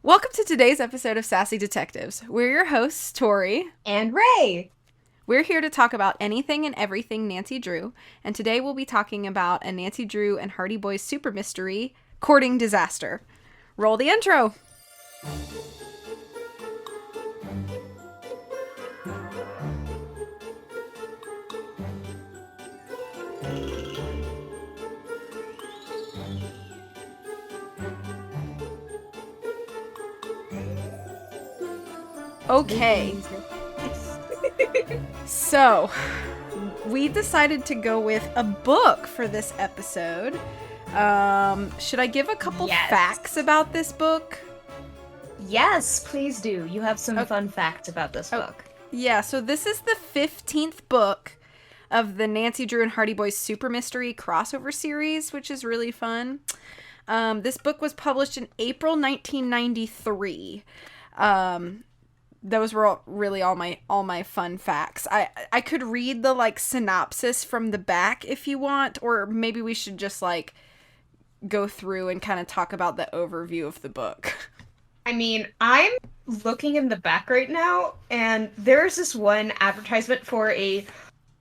Welcome to today's episode of Sassy Detectives. We're your hosts, Tori and Rae. We're here to talk about anything and everything Nancy Drew, and today we'll be talking about a Nancy Drew and Hardy Boys super mystery, Courting Disaster. Roll the intro! Okay. So, we decided to go with a book for this episode. Should I give a couple facts about this book? Yes, please do. You have some fun facts about this book. Yeah, so this is the 15th book of the Nancy Drew and Hardy Boys Super Mystery crossover series, which is really fun. This book was published in April 1993. Those were really all my fun facts. I could read the synopsis from the back if you want, or maybe we should just go through and kind of talk about the overview of the book. I mean, I'm looking in the back right now, and there's this one advertisement for a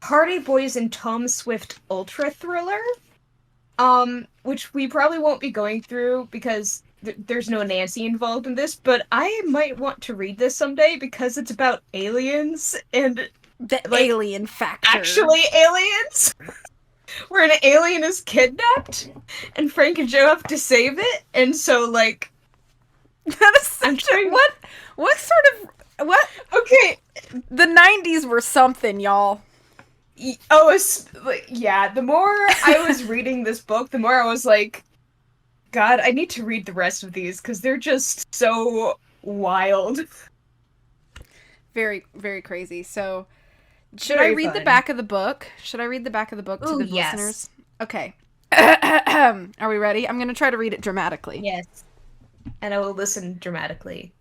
Hardy Boys and Tom Swift ultra thriller, which we probably won't be going through because there's no Nancy involved in this, but I might want to read this someday because it's about aliens and the alien factor. Actually aliens! Where an alien is kidnapped and Frank and Joe have to save it, and so that is such what sort of what? Okay, the 90s were something, y'all. Oh, yeah, the more I was reading this book, the more I was like, God, I need to read the rest of these because they're just so wild. Very, very crazy. So, should I read the back of the book? Should I read the back of the book to the listeners? Okay. Are we ready? I'm going to try to read it dramatically. Yes. And I will listen dramatically.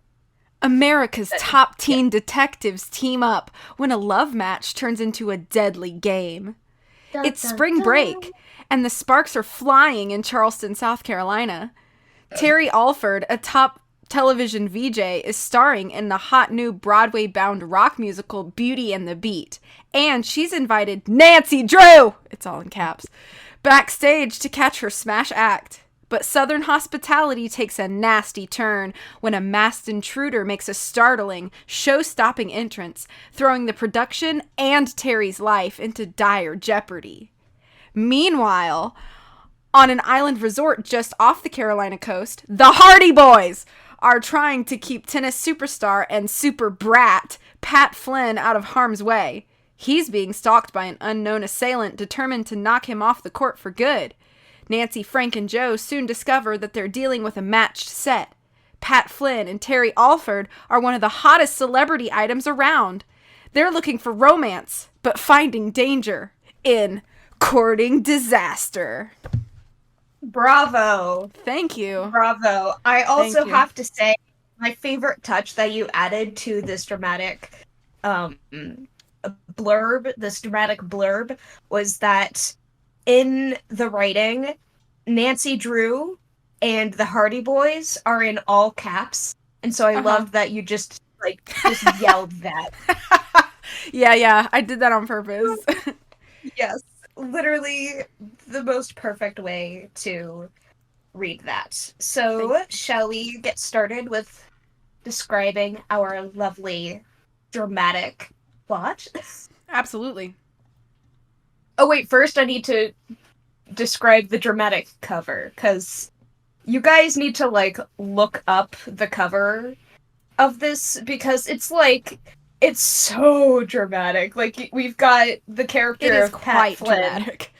America's top teen detectives team up when a love match turns into a deadly game. It's spring break, and the sparks are flying in Charleston, South Carolina. Terry Alford, a top television VJ, is starring in the hot new Broadway-bound rock musical Beauty and the Beat. And she's invited Nancy Drew, it's all in caps, backstage to catch her smash act. But Southern hospitality takes a nasty turn when a masked intruder makes a startling, show-stopping entrance, throwing the production and Terry's life into dire jeopardy. Meanwhile, on an island resort just off the Carolina coast, the Hardy Boys are trying to keep tennis superstar and super brat Pat Flynn out of harm's way. He's being stalked by an unknown assailant determined to knock him off the court for good. Nancy, Frank, and Joe soon discover that they're dealing with a matched set. Pat Flynn and Terry Alford are one of the hottest celebrity items around. They're looking for romance, but finding danger in Courting Disaster. Bravo. Thank you. Bravo. I also have to say, my favorite touch that you added to this dramatic blurb, was that in the writing, Nancy Drew and the Hardy Boys are in all caps, and so I love that you just yelled that. Yeah, I did that on purpose. Yes, literally the most perfect way to read that. So, shall we get started with describing our lovely dramatic plot? Absolutely. Oh wait, first I need to describe the dramatic cover, because you guys need to, look up the cover of this, because it's so dramatic. We've got the character of Pat Flynn. Dramatic.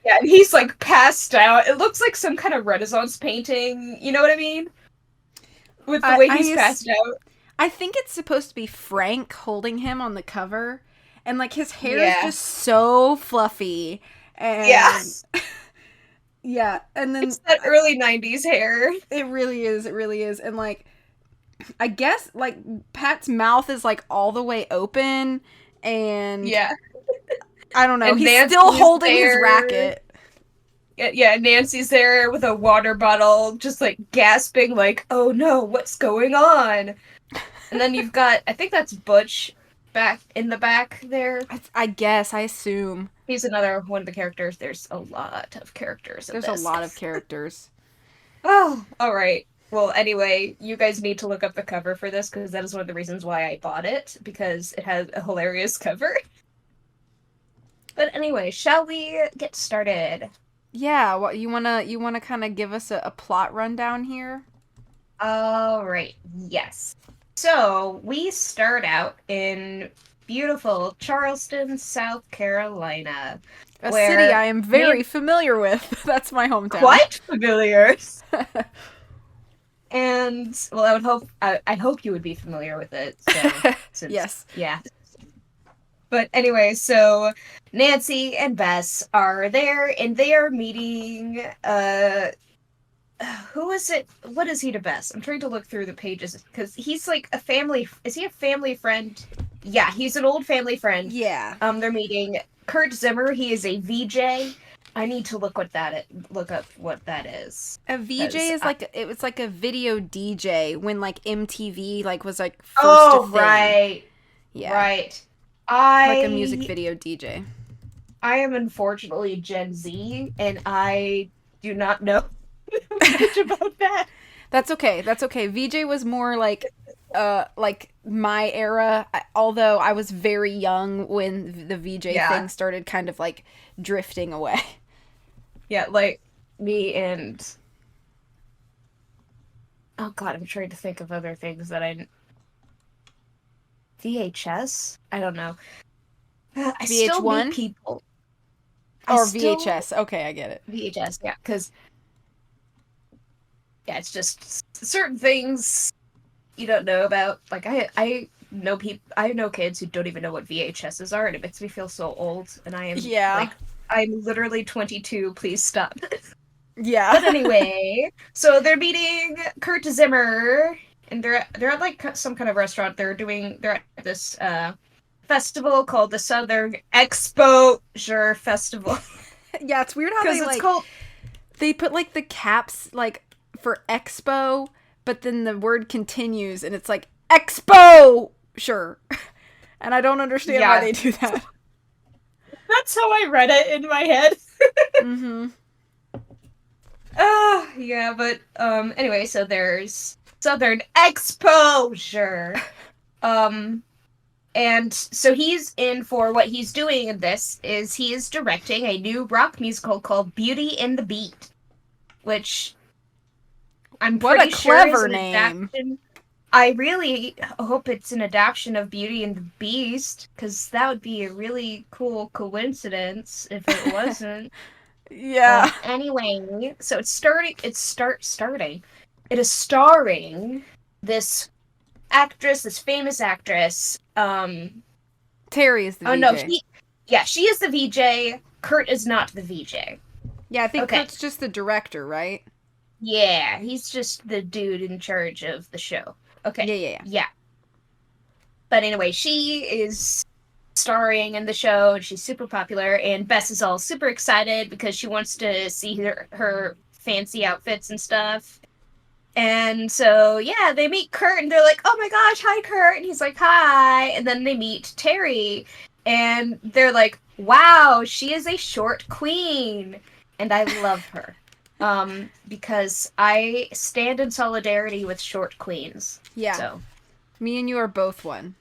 Yeah, and he's, passed out. It looks like some kind of Renaissance painting, you know what I mean? With the way he's passed out. I think it's supposed to be Frank holding him on the cover. And, his hair is just so fluffy. And yeah, and then... It's that early 90s hair. It really is, And, I guess, Pat's mouth is, all the way open, and... Yeah. I don't know, he's still holding his racket. yeah, Nancy's there with a water bottle, just like gasping, like, "Oh no, what's going on?" And then you've got, I think that's Butch back in the back there. I guess, I assume. He's another one of the characters. There's a lot of characters in There's a this. lot of characters. Oh, all right. Well, anyway, you guys need to look up the cover for this because that is one of the reasons why I bought it, because it has a hilarious cover. But anyway, shall we get started? Yeah, what you wanna kind of give us a plot rundown here? All right. Yes. So we start out in beautiful Charleston, South Carolina, A where city I am very familiar with. That's my hometown. quite familiar. And well, I hope you would be familiar with it. So, since, Yes. yeah. But anyway, so Nancy and Bess are there, and they are meeting. Who is it? What is he to Bess? I'm trying to look through the pages because he's like a family. Is he a family friend? Yeah, he's an old family friend. Yeah. They're meeting Kurt Zimmer. He is a VJ. I need to look up what that is. A VJ is like it was like a video DJ when like MTV like was like first oh a thing. right, Yeah, right. like a music video DJ. I am unfortunately Gen Z, and I do not know much about that. That's okay. That's okay. VJ was more like my era. Although I was very young when the VJ thing started kind of like drifting away. Yeah, like me and oh god, I'm trying to think of other things that I VHS. I don't know. I still VH1? meet people. Or VHS. Okay, I get it. VHS, yeah, because yeah, it's just certain things you don't know about. Like I know kids who don't even know what VHSs are, and it makes me feel so old. And I am like, I'm literally 22. Please stop. Yeah. But anyway, so they're meeting Kurt Zimmer, and they're at like some kind of restaurant. They're at this festival called the Southern Exposure Festival. Yeah, it's weird how they put like the caps like for expo, but then the word continues and it's like expo, sure. And I don't understand why they do that. That's how I read it in my head. Mm-hmm. Yeah, but anyway, so there's Southern Exposure. And so he's in for what he's doing in this is he is directing a new rock musical called Beauty and the Beast, which I'm pretty sure is an adaptation. I really hope it's an adaptation of Beauty and the Beast, because that would be a really cool coincidence if it wasn't. Yeah. Anyway, so it's starting. It is starring this actress, this famous actress. Terry is the VJ. Oh no, she is the VJ. Kurt is not the VJ. Yeah, I think Kurt's just the director, right? Yeah, he's just the dude in charge of the show. Okay. Yeah. But anyway, she is starring in the show, and she's super popular, and Bess is all super excited because she wants to see her fancy outfits and stuff. And so, yeah, they meet Kurt, and they're like, oh my gosh, hi, Kurt. And he's like, hi. And then they meet Terry, and they're like, wow, she is a short queen. And I love her. Because I stand in solidarity with short queens. Yeah. So. Me and you are both one.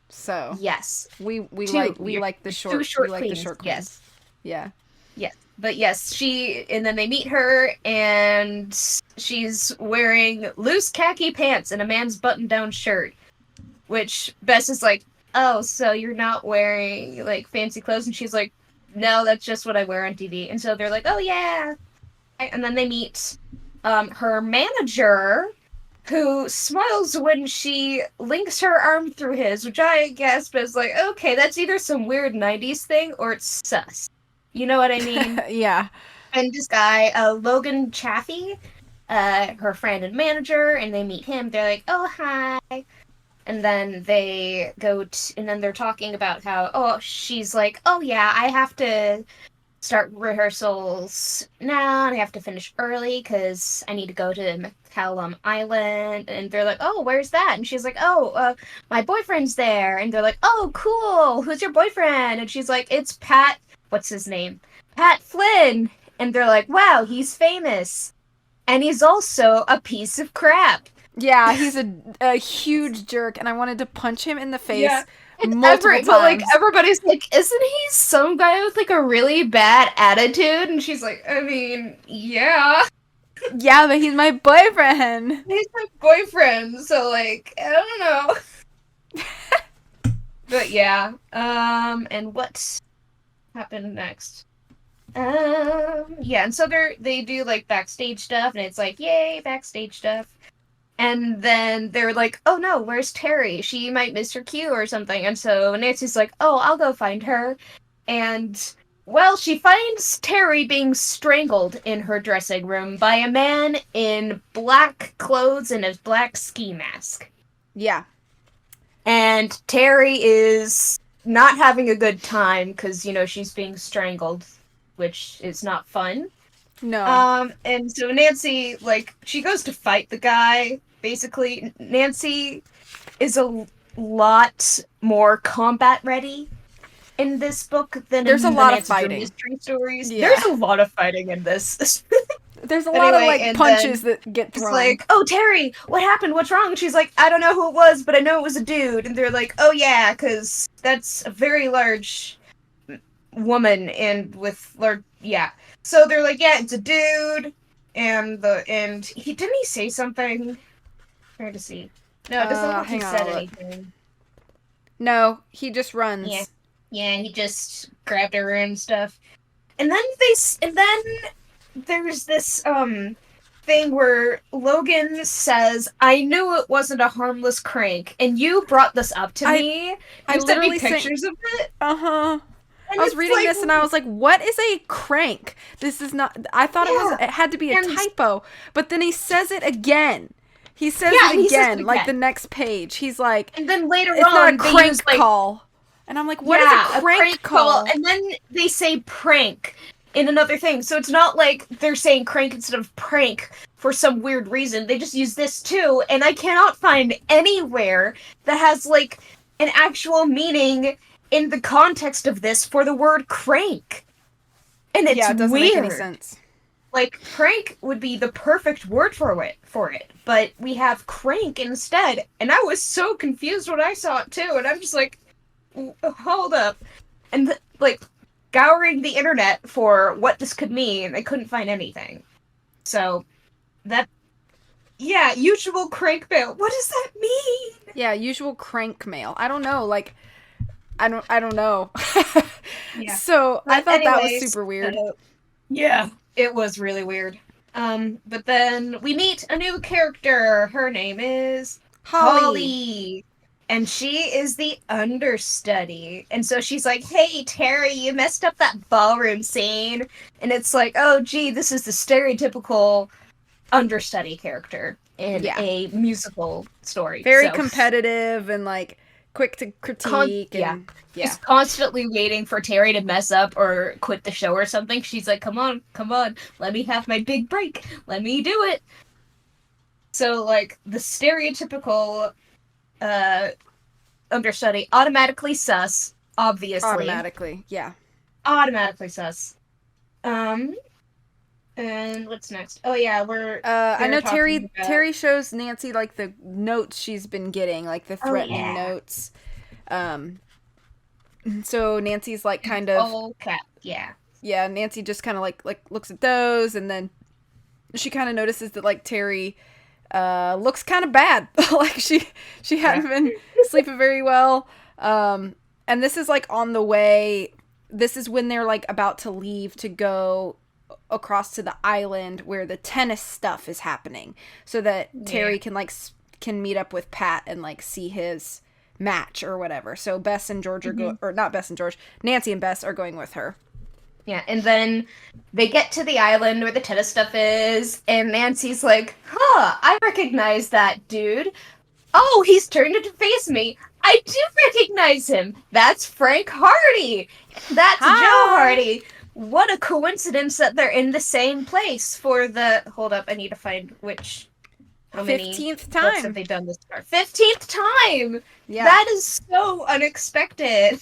So. Yes. We like the short queens. The short queens. Yes. Yeah. Yes. But yes, and then they meet her, and she's wearing loose khaki pants and a man's button-down shirt. Which Bess is like, oh, so you're not wearing, like, fancy clothes? And she's like, no, that's just what I wear on TV. And so they're like, oh, yeah. And then they meet her manager, who smiles when she links her arm through his, which I guess was like, okay, that's either some weird 90s thing or it's sus. You know what I mean? Yeah. And this guy, Logan Chaffee, her friend and manager, and they meet him. They're like, oh, hi. And then they go, and then they're talking about how, she's like, oh, yeah, I have to start rehearsals now, and I have to finish early because I need to go to McCallum Island. And they're like, oh, where's that? And she's like, oh, my boyfriend's there. And they're like, oh, cool. Who's your boyfriend? And she's like, it's Pat. What's his name? Pat Flynn. And they're like, wow, he's famous. And he's also a piece of crap. Yeah, he's a huge jerk, and I wanted to punch him in the face multiple times. But, like, everybody's like, isn't he some guy with, like, a really bad attitude? And she's like, I mean, yeah. Yeah, but he's my boyfriend. He's my boyfriend, so, like, I don't know. But, yeah. And what happened next? Yeah, and so they do, like, backstage stuff, and it's like, yay, backstage stuff. And then they're like, oh no, where's Terry? She might miss her cue or something. And so Nancy's like, oh, I'll go find her. And, well, she finds Terry being strangled in her dressing room by a man in black clothes and a black ski mask. Yeah. And Terry is not having a good time because, she's being strangled, which is not fun. No. And so Nancy, like, she goes to fight the guy. Basically, Nancy is a lot more combat ready in this book than there's in a lot the of fighting. Mystery stories. Yeah. There's a lot of fighting in this. There's a lot of, like, punches that get thrown. It's like, oh, Terry, what happened? What's wrong? And she's like, I don't know who it was, but I know it was a dude. And they're like, oh, yeah, because that's a very large woman and with large, yeah. So they're like, yeah, it's a dude, and he didn't he say something? I'm trying to see. No, it doesn't look like he said anything. No, he just runs. Yeah, he just grabbed her and stuff. And then there's this thing where Logan says, I knew it wasn't a harmless crank, and you brought this up to me. I sent me literally pictures of it. Uh-huh. And I was reading this and I was like, what is a crank? This is not... I thought it had to be a typo. But then he says it again. He says it again, like the next page. He's like... And then later it's not a crank call. And I'm like, what is a crank call? And then they say prank in another thing. So it's not like they're saying crank instead of prank for some weird reason. They just use this too. And I cannot find anywhere that has, like, an actual meaning in the context of this for the word crank. And it's it doesn't weird. Make any sense. Like, prank would be the perfect word for it, but we have crank instead, and I was so confused when I saw it too, and I'm just like, hold up. And, like, scouring the internet for what this could mean, I couldn't find anything. So, usual crank mail. What does that mean? Yeah, usual crank mail. I don't know, like... I don't know. Yeah. So I thought that was super weird. Yeah, it was really weird. But then we meet a new character. Her name is Holly. And she is the understudy. And so she's like, hey, Terry, you messed up that ballroom scene. And it's like, oh, gee, this is the stereotypical understudy character in a musical story. Very competitive and, like, quick to critique. She's constantly waiting for Terry to mess up or quit the show or something. She's like, come on, let me have my big break. Let me do it. So, like, the stereotypical understudy, automatically sus, obviously. Automatically sus. And what's next? Oh yeah, I know Terry shows Nancy, like, the notes she's been getting, like the threatening notes. So Nancy's, like, kind of... Oh, crap, yeah. Yeah, Nancy just kind of, like looks at those, and then she kind of notices that, like, Terry looks kind of bad. Like, she hadn't been sleeping very well. And this is, like, on the way... This is when they're, like, about to leave to go across to the island where the tennis stuff is happening, so that Terry can meet up with Pat and, like, see his match or whatever. So Bess and George are or not Bess and George, Nancy and Bess are going with her. Yeah, and then they get to the island where the tennis stuff is, and Nancy's like, I recognize that dude. Oh, he's turned to face me. I do recognize him. That's Frank Hardy. That's Joe Hardy. what a coincidence that they're in the same place for the. Hold up, I need to find which. How many 15th books have time. they done this far? 15th time! Yeah. That is so unexpected.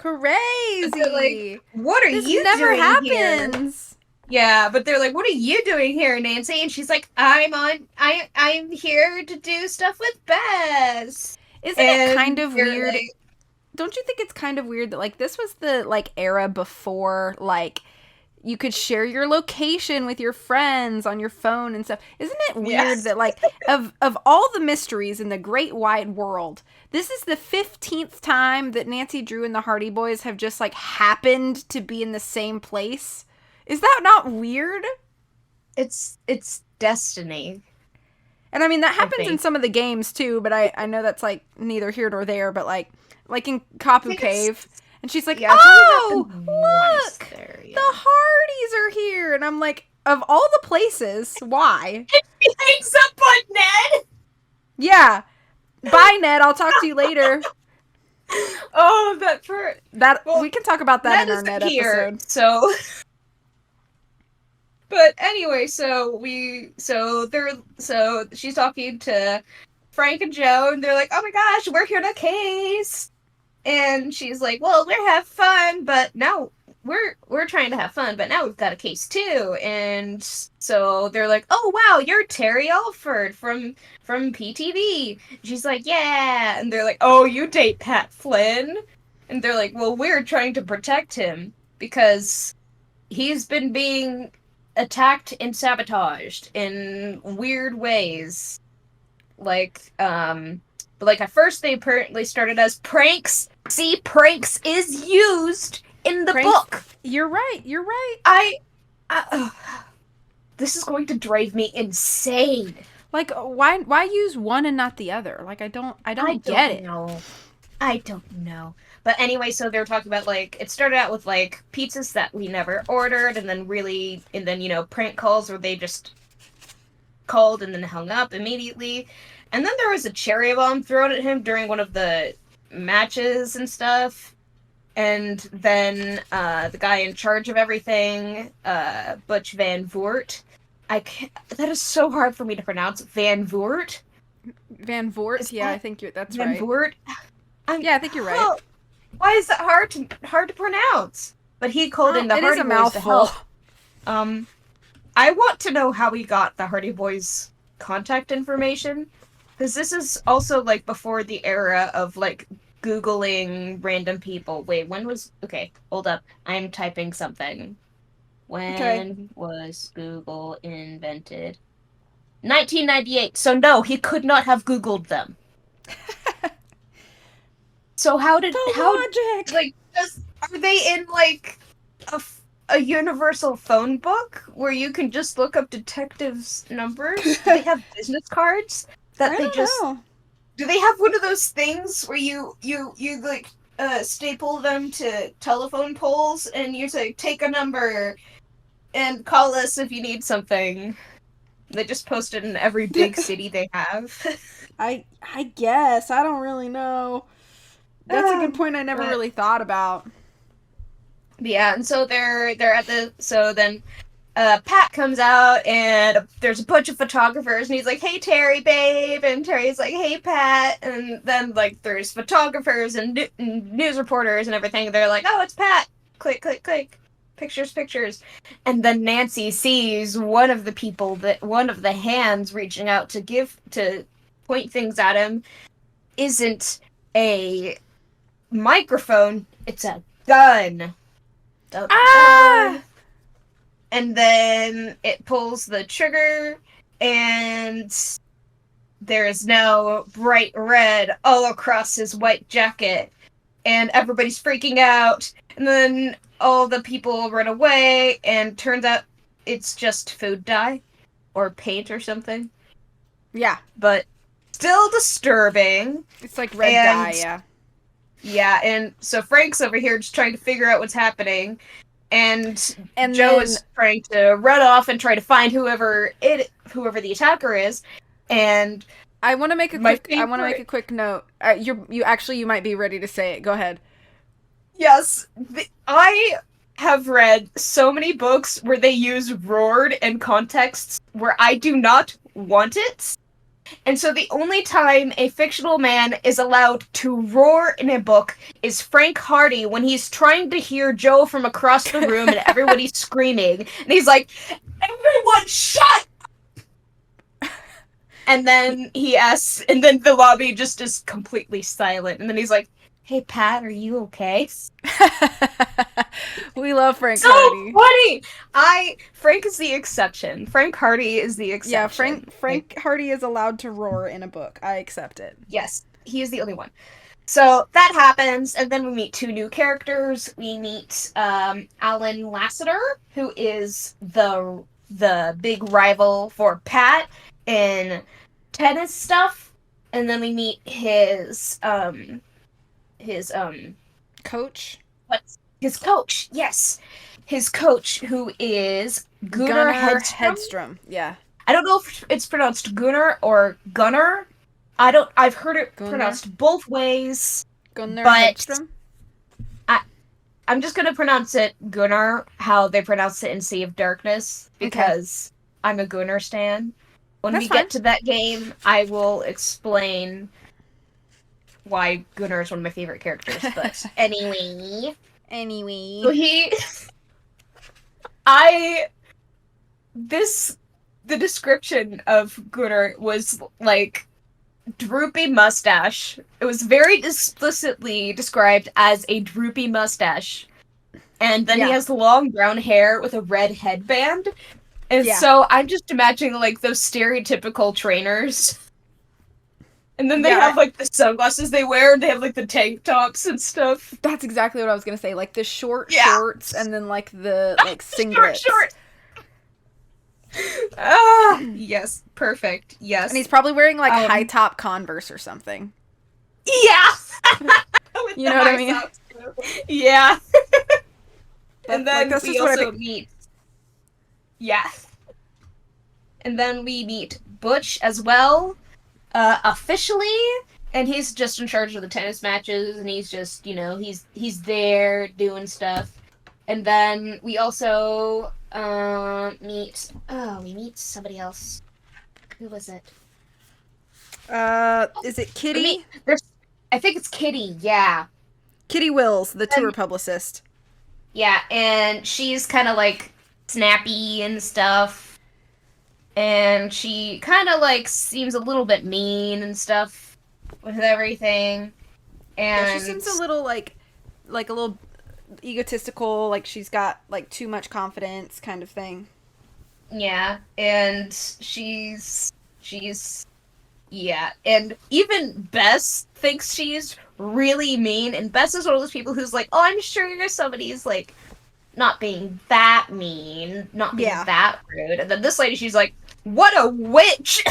They're like, Crazy. what are This you never doing here? happens. Yeah, but they're like, what are you doing here, Nancy? And she's like, I'm here to do stuff with Bess. Isn't it kind And of they're weird? like, Don't you think it's kind of weird that like this was the like era before like you could share your location with your friends on your phone and stuff. Isn't it weird yes. that like of all the mysteries in the great wide world, this is the 15th time that Nancy Drew and the Hardy Boys have just like happened to be in the same place? Is that not weird? It's destiny, And I mean that I happens in think. some of the games too, but I know that's like neither here nor there, but like in I Kapu think it's Cave, and she's like, yeah, it's only "Oh, happened once look, there, the yeah. Hardys are here," and I'm like, of all the places, why? He hangs up on Ned! Yeah, bye, Ned. I'll talk to you later. Oh, that for That well, we can talk about that Ned in our isn't Ned here, episode. so but anyway, so she's talking to Frank and Joe, and they're like, "Oh my gosh, we're here in a case," and she's like, "Well, we're having fun, but now we're trying to have fun, but now we've got a case too." And so they're like, "Oh wow, you're Terry Alford from PTV." She's like, "Yeah," and they're like, "Oh, you date Pat Flynn," and they're like, "Well, we're trying to protect him because he's been being attacked and sabotaged in weird ways. But like at first they apparently started as pranks. See, pranks is used in the Pranks. book. You're right. You're right. I this is going to drive me insane. Like, why use one and not the other? Like, I I don't get don't it. know. I don't know. But anyway, so they're talking about like it started out with like pizzas that we never ordered, and then prank calls where they just called and then hung up immediately. And then there was a cherry bomb thrown at him during one of the matches and stuff. And then the guy in charge of everything, Butch Van Voort. That is so hard for me to pronounce. Van Voort? Van Vort. Is Yeah, I that think that's Van right. Voort? Yeah, I think you're right. Why is that hard to pronounce? But he called in the It is Hardy a Boys to mouthful. help. I want to know how he got the Hardy Boys contact information, because this is also like before the era of like Googling random people. Wait, when was okay? Hold up, I'm typing something. Okay. When was Google invented? 1998. So no, he could not have Googled them. So The how logic. like are they in like a universal phone book where you can just look up detectives' numbers? Do they have business cards that I they don't just know. do they have one of those things where you like staple them to telephone poles and you say take a number and call us if you need something? They just post it in every big city they have. I guess I don't really know. That's a good point I never But really thought about. yeah, and so they're at the so then Pat comes out and there's a bunch of photographers and he's like, "Hey Terry, babe," and Terry's like, "Hey Pat," and then like there's photographers and news reporters and everything. They're like, "Oh, it's Pat." Click, click, click. Pictures, pictures. And then Nancy sees one of one of the hands reaching out to point things at him isn't a microphone, it's a gun. Dun, Ah! dun. And then it pulls the trigger, and there is now bright red all across his white jacket, and everybody's freaking out. And then all the people run away, and turns out it's just food dye or paint or something. Yeah, But still disturbing. it's like red And dye. Yeah. yeah, and so Frank's over here just trying to figure out what's happening. And And Joe then is trying to run off and try to find whoever the attacker is. And I want to make a my quick. I want to make a favorite, quick note. You might be ready to say it. Go ahead. yes, have read so many books where they use roared in contexts where I do not want it. And so the only time a fictional man is allowed to roar in a book is Frank Hardy when he's trying to hear Joe from across the room and everybody's screaming. And he's like, "Everyone shut!" And then he asks, and then the lobby just is completely silent. And then he's like, "Hey, Pat, are you okay?" We love Frank So Hardy. funny! Frank is the exception. Frank Hardy is the exception. Yeah, Frank Hardy is allowed to roar in a book. I accept it. Yes, he is the only one. So that happens, and then we meet two new characters. We meet Alan Lassiter, who is the big rival for Pat in tennis stuff, and then we meet his coach. What's his coach? Yes, his coach, who is Gunnar Hedstrom. Yeah. I don't know if it's pronounced Gunnar or Gunnar. I've heard it pronounced both ways. Gunnar but Hedstrom? I'm just gonna pronounce it Gunnar, how they pronounce it in Sea of Darkness, because I'm a Gunnar stan. When we get to that game, I will explain why Gunnar is one of my favorite characters. But anyway. So the description of Gunnar was like droopy mustache. It was very explicitly described as a droopy mustache. And then he has long brown hair with a red headband. And so I'm just imagining like those stereotypical trainers. And then they have like the sunglasses they wear, and they have like the tank tops and stuff. That's exactly what I was gonna say. Like the short shorts and then like the like singlets. Short. Yes, perfect. Yes. And he's probably wearing like high top Converse or something. Yeah. You know what I mean? Yeah. And then like, we also meet. Yeah. And then we meet Butch as well, officially, and he's just in charge of the tennis matches, and he's just, you know, he's there doing stuff. And then we also meet somebody else. Who was it? Is it Kitty? I think it's Kitty, yeah. Kitty Wills, the tour publicist. Yeah, and she's kind of like snappy and stuff. And she kind of like seems a little bit mean and stuff with everything. And she seems a little like a little egotistical, like she's got like too much confidence kind of thing. Yeah, and she's and even Bess thinks she's really mean, and Bess is one of those people who's like, "Oh, I'm sure somebody's like not being that mean, not being that rude." And then this lady, she's like, "What a witch!"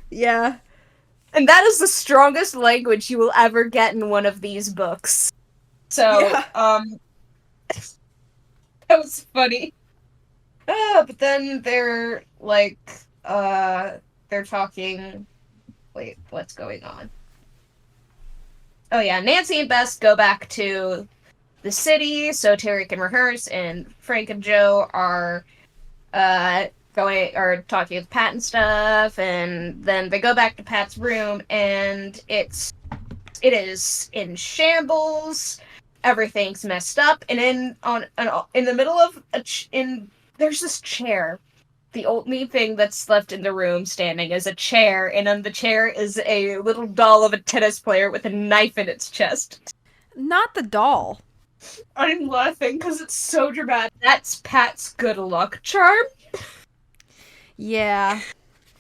Yeah. And that is the strongest language you will ever get in one of these books. So, that was funny. But then they're like, they're talking. Wait, what's going on? Oh yeah, Nancy and Bess go back to the city so Terry can rehearse, and Frank and Joe are talking with Pat and stuff, and then they go back to Pat's room, and it is in shambles. Everything's messed up, and in the middle of there's this chair. The only thing that's left in the room standing is a chair, and on the chair is a little doll of a tennis player with a knife in its chest. Not the doll. I'm laughing because it's so dramatic. That's Pat's good luck charm. Yeah.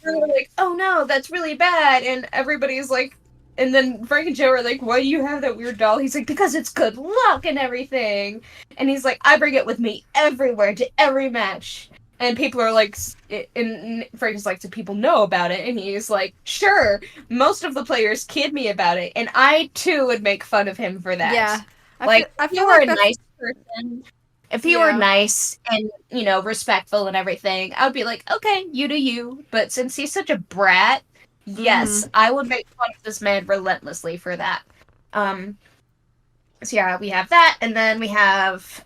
And they're like, "Oh no, that's really bad," and everybody's like, and then Frank and Joe are like, "Why do you have that weird doll?" He's like, "Because it's good luck and everything." And he's like, "I bring it with me everywhere to every match." And people are like, and Frank is like, "Do people know about it?" And he's like, "Sure, most of the players kid me about it, and I too would make fun of him for that." Yeah. If you were a nice person, if you were nice and, you know, respectful and everything, I would be like, "Okay, you do you." But since he's such a brat, yes, I would make fun of this man relentlessly for that. So yeah, we have that, and then we have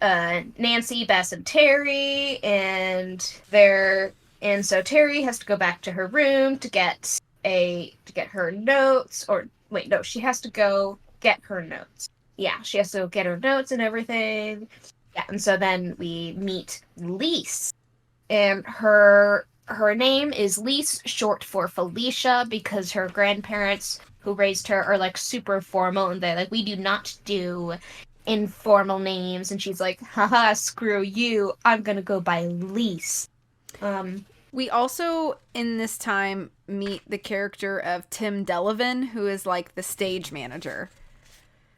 Nancy, Bess, and Terry, and so Terry has to go back to her room to get her notes, or wait, no, she has to go get her notes. Yeah, she has to go get her notes and everything. Yeah, and so then we meet Lise, and her name is Lise, short for Felicia, because her grandparents who raised her are like super formal, and they're like, we do not do informal names. And she's like, haha, screw you, I'm gonna go by Lise. um We also, in this time, meet the character of Tim Delavan, who is like the stage manager.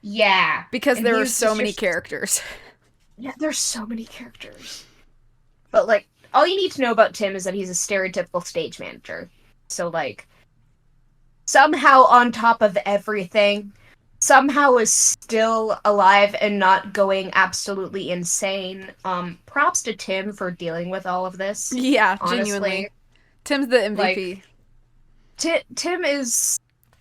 yeah, Because and there are he's so just your many characters. yeah, there's so many characters, but like all you need to know about Tim is that he's a stereotypical stage manager. So like somehow on top of everything, somehow is still alive and not going absolutely insane. Props to Tim for dealing with all of this. Yeah, Honestly, genuinely. Tim's the like MVP. Tim is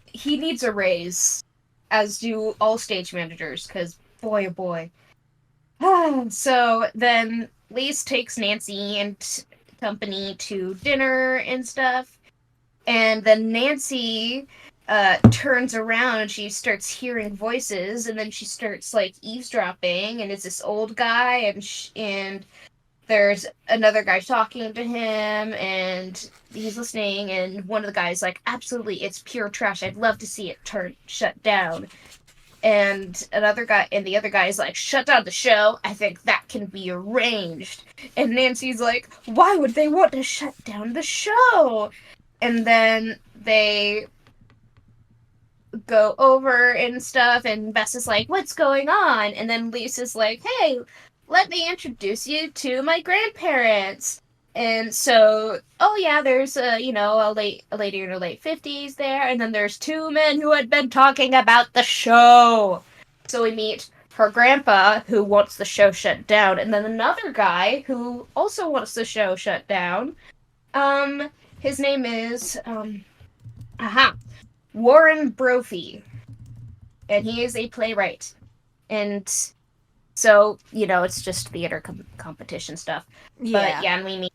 he needs a raise, as do all stage managers, because boy oh boy. So then Lise takes Nancy and company to dinner and stuff. And then Nancy turns around and she starts hearing voices, and then she starts like eavesdropping, and it's this old guy, and there's another guy talking to him, and he's listening, and one of the guys like, absolutely, it's pure trash. I'd love to see it turn shut down. And another guy, and the other guy is like, shut down the show. I think that can be arranged. And Nancy's like, why would they want to shut down the show? And then they go over and stuff, and Bess is like, what's going on? And then Lisa's like, hey, let me introduce you to my grandparents. And so, oh yeah, there's a lady in her late 50s there, and then there's two men who had been talking about the show. So we meet her grandpa, who wants the show shut down, and then another guy who also wants the show shut down. um his name is aha, Warren Brophy, and he is a playwright. And so, it's just theater competition stuff. But Yeah. yeah, and we meet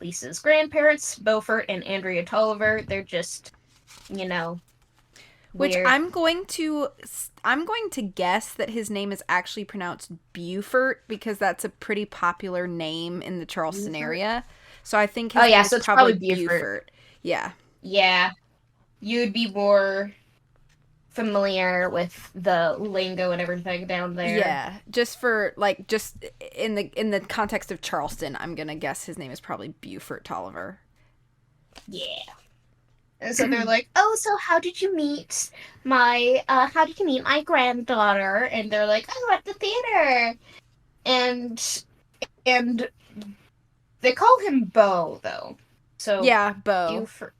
Lisa's grandparents, Beaufort and Andrea Tolliver. They're just, you know, Which weird. I'm going to guess that his name is actually pronounced Beaufort because that's a pretty popular name in the Charleston Beaufort? area. So I think Oh his name yeah, is so it's probably probably Beaufort. Yeah. Yeah, you'd be more familiar with the lingo and everything down there. Yeah. Just for like just in the context of Charleston, I'm going to guess his name is probably Beaufort Tolliver. Yeah. And so they're like, "Oh, so how did you meet my granddaughter?" And they're like, "Oh, at the theater." And and they call him Bo though. So Yeah, Bo. you for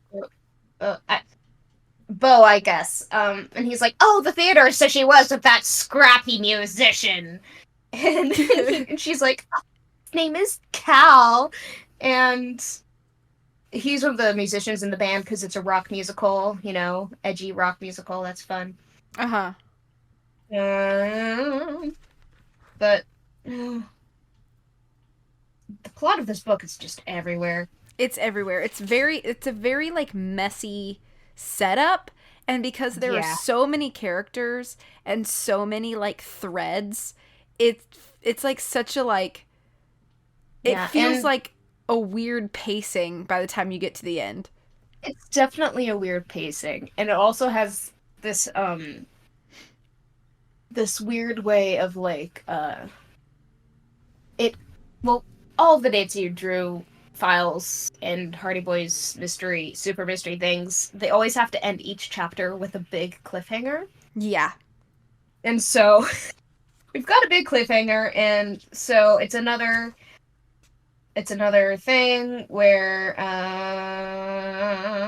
I, Bo, I guess. And he's like, "Oh, the theater." So she was with that scrappy musician, and she's like, oh, "His name is Cal," and he's one of the musicians in the band because it's a rock musical, edgy rock musical. That's fun. Uh-huh. But the plot of this book is just everywhere. It's everywhere. It's a very like messy setup, and because there are Yeah, so many characters and so many like threads, it's like such a like it yeah, feels and like a weird pacing by the time you get to the end. it's definitely a weird pacing, and it also has this weird way of like it well all of the dates you drew files and Hardy Boys mystery super mystery things, they always have to end each chapter with a big cliffhanger. Yeah. And so we've got a big cliffhanger, and so it's another thing where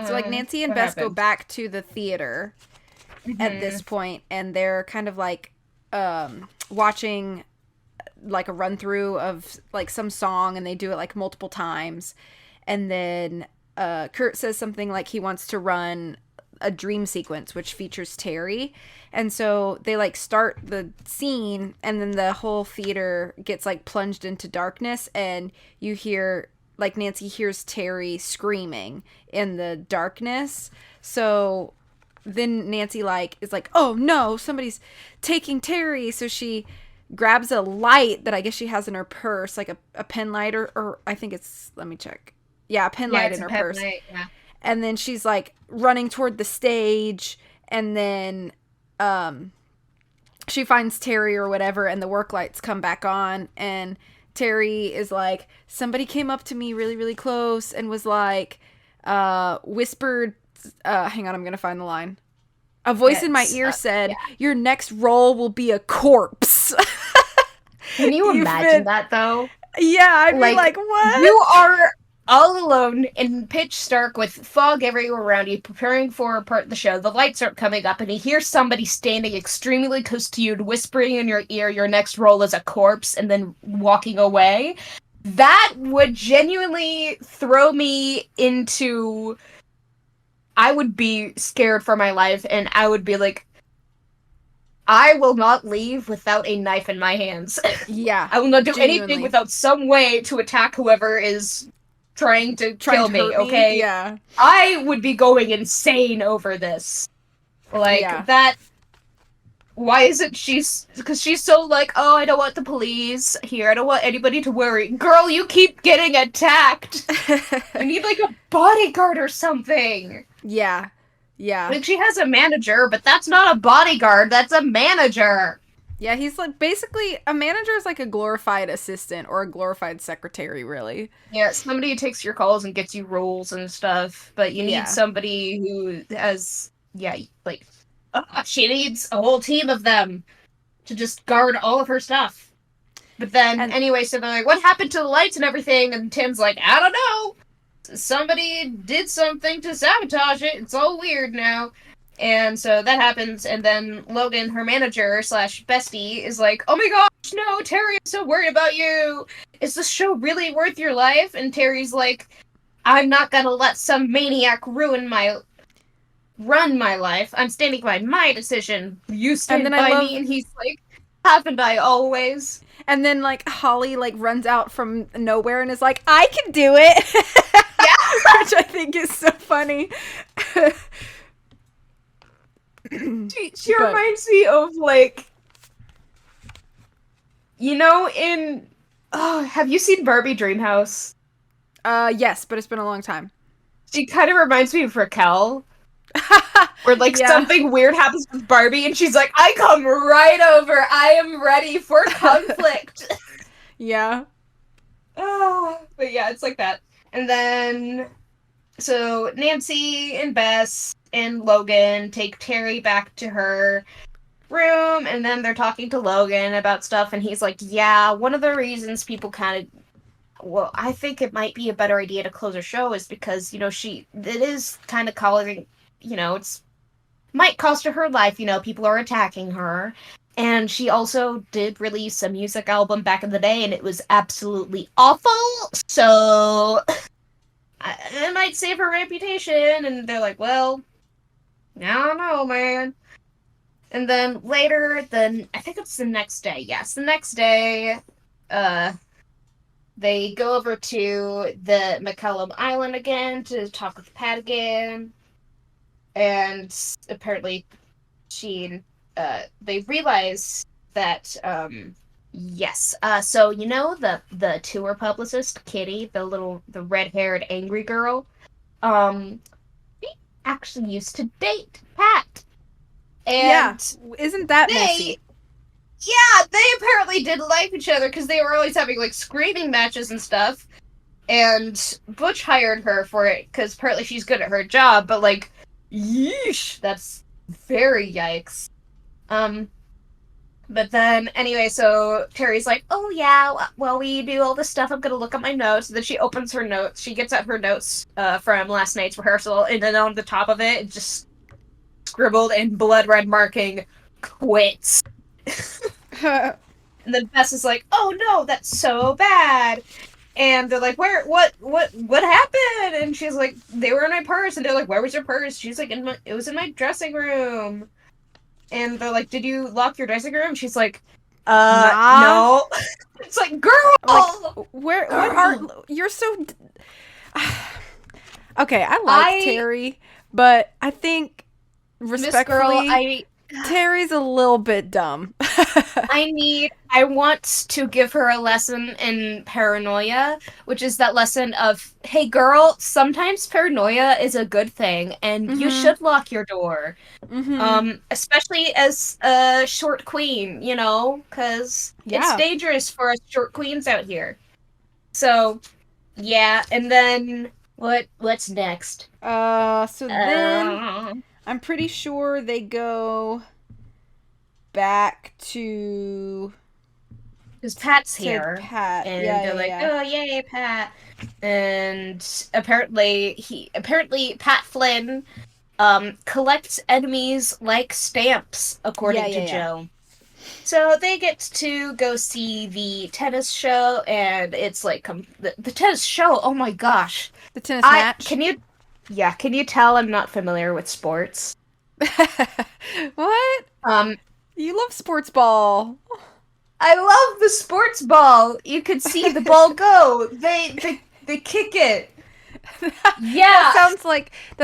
So like Nancy and what Bess go happened? back to the theater at Mm-hmm. this point, and they're kind of like watching like a run through of like some song, and they do it like multiple times, and then Kurt says something like he wants to run a dream sequence which features Terry. And so they like start the scene, and then the whole theater gets like plunged into darkness, and you hear like Nancy hears Terry screaming in the darkness. So then Nancy like is like, oh no, somebody's taking Terry. So she grabs a light that I guess she has in her purse, like a pen light, or I think it's, let me check. Yeah, a pen light in her purse. Light, yeah. And then she's like running toward the stage, and then she finds Terry or whatever, and the work lights come back on, and Terry is like, somebody came up to me really, really close and was like, whispered, hang on, I'm gonna find the line. A voice in my ear said, your next role will be a corpse. Can you imagine that, though? Yeah, I'd be like, what? You are all alone in pitch dark with fog everywhere around you, preparing for a part of the show. The lights aren't coming up, and you hear somebody standing extremely close to you, whispering in your ear, your next role is a corpse, and then walking away. That would genuinely throw me into... I would be scared for my life, and I would be like, I will not leave without a knife in my hands. Yeah. I will not do anything without some way to attack whoever is trying to kill me, okay? Yeah. I would be going insane over this. Like, that... Why is it because she's so like, oh, I don't want the police here. I don't want anybody to worry. Girl, you keep getting attacked. You need, like, a bodyguard or something. Yeah. Yeah. Like, she has a manager, but that's not a bodyguard. That's a manager. Yeah, he's like, basically, a manager is like a glorified assistant or a glorified secretary, really. Yeah, somebody who takes your calls and gets you roles and stuff, but you need somebody who has, like... she needs a whole team of them to just guard all of her stuff. But then, anyway, so they're like, what happened to the lights and everything? And Tim's like, I don't know. Somebody did something to sabotage it. It's all weird now. And so that happens, and then Logan, her manager / bestie, is like, oh my gosh, no, Terry, I'm so worried about you. Is this show really worth your life? And Terry's like, I'm not gonna let some maniac run my life. I'm standing by my decision. You stand by me. And he's like, haven't I always? And then, like, Holly, like, runs out from nowhere and is like, I can do it! Yeah! Which I think is so funny. She reminds me of, like, you know, have you seen Barbie Dreamhouse? Yes, but it's been a long time. She kind of reminds me of Raquel. Where, like, something weird happens with Barbie, and she's like, I come right over. I am ready for conflict. Yeah. But yeah, it's like that. And then, so Nancy and Bess and Logan take Terry back to her room, and then they're talking to Logan about stuff, and he's like, yeah, one of the reasons people kind of... Well, I think it might be a better idea to close her show is because, you know, it is kind of causing... You know, it's might cost her life, you know, people are attacking her. And she also did release a music album back in the day, and it was absolutely awful. So, it might save her reputation. And they're like, well, I don't know, man. And then later, I think it's the next day. Yes, the next day, they go over to the McCallum Island again to talk with Pat again. And apparently they realize that, so, you know, the tour publicist, Kitty, the red-haired angry girl, she actually used to date Pat. And isn't that messy? Yeah, they apparently did like each other because they were always having, like, screaming matches and stuff. And Butch hired her for it because apparently she's good at her job, but, like, yeesh, that's very yikes. But then, anyway, so Terry's like, oh yeah, while we do all this stuff, I'm gonna look at my notes. And then she opens her notes. She gets out her notes from last night's rehearsal, and then on the top of it, it just scribbled in blood red marking, quits. And then Bess is like, oh no, that's so bad. And they're like, what happened? And she's like, they were in my purse. And they're like, where was your purse? She's like, it was in my dressing room. And they're like, did you lock your dressing room? She's like, Nah. no. It's like, girl! Like, what are, you're so, okay, I like Terry, but I think, respectfully, Terry's a little bit dumb. I want to give her a lesson in paranoia, which is that lesson of, hey girl, sometimes paranoia is a good thing, and you should lock your door. Especially as a short queen, you know, because it's dangerous for us short queens out here. So, yeah, and then, what's next? Then, I'm pretty sure they go back to... Because Pat's here. Pat. And they're like, oh, yay, Pat. And apparently Pat Flynn collects enemies like stamps, according to Joe. So they get to go see the tennis show, and it's like the tennis show. Oh my gosh, the tennis match. Can you tell I'm not familiar with sports? What? You love sports ball. I love the sports ball. You could see the ball go. They kick it. Yeah. That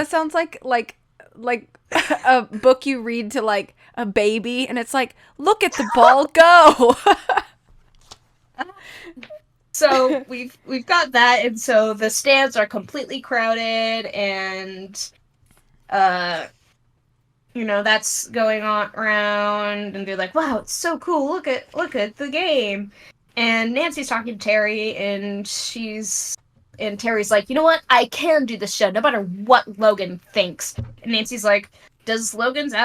sounds like a book you read to like a baby, and it's like, look at the ball go. So we've got that, and so the stands are completely crowded, and that's going on around, and they're like, wow, it's so cool, look at the game. And Nancy's talking to Terry, and Terry's like, you know what, I can do this show no matter what Logan thinks. And Nancy's like, does Logan's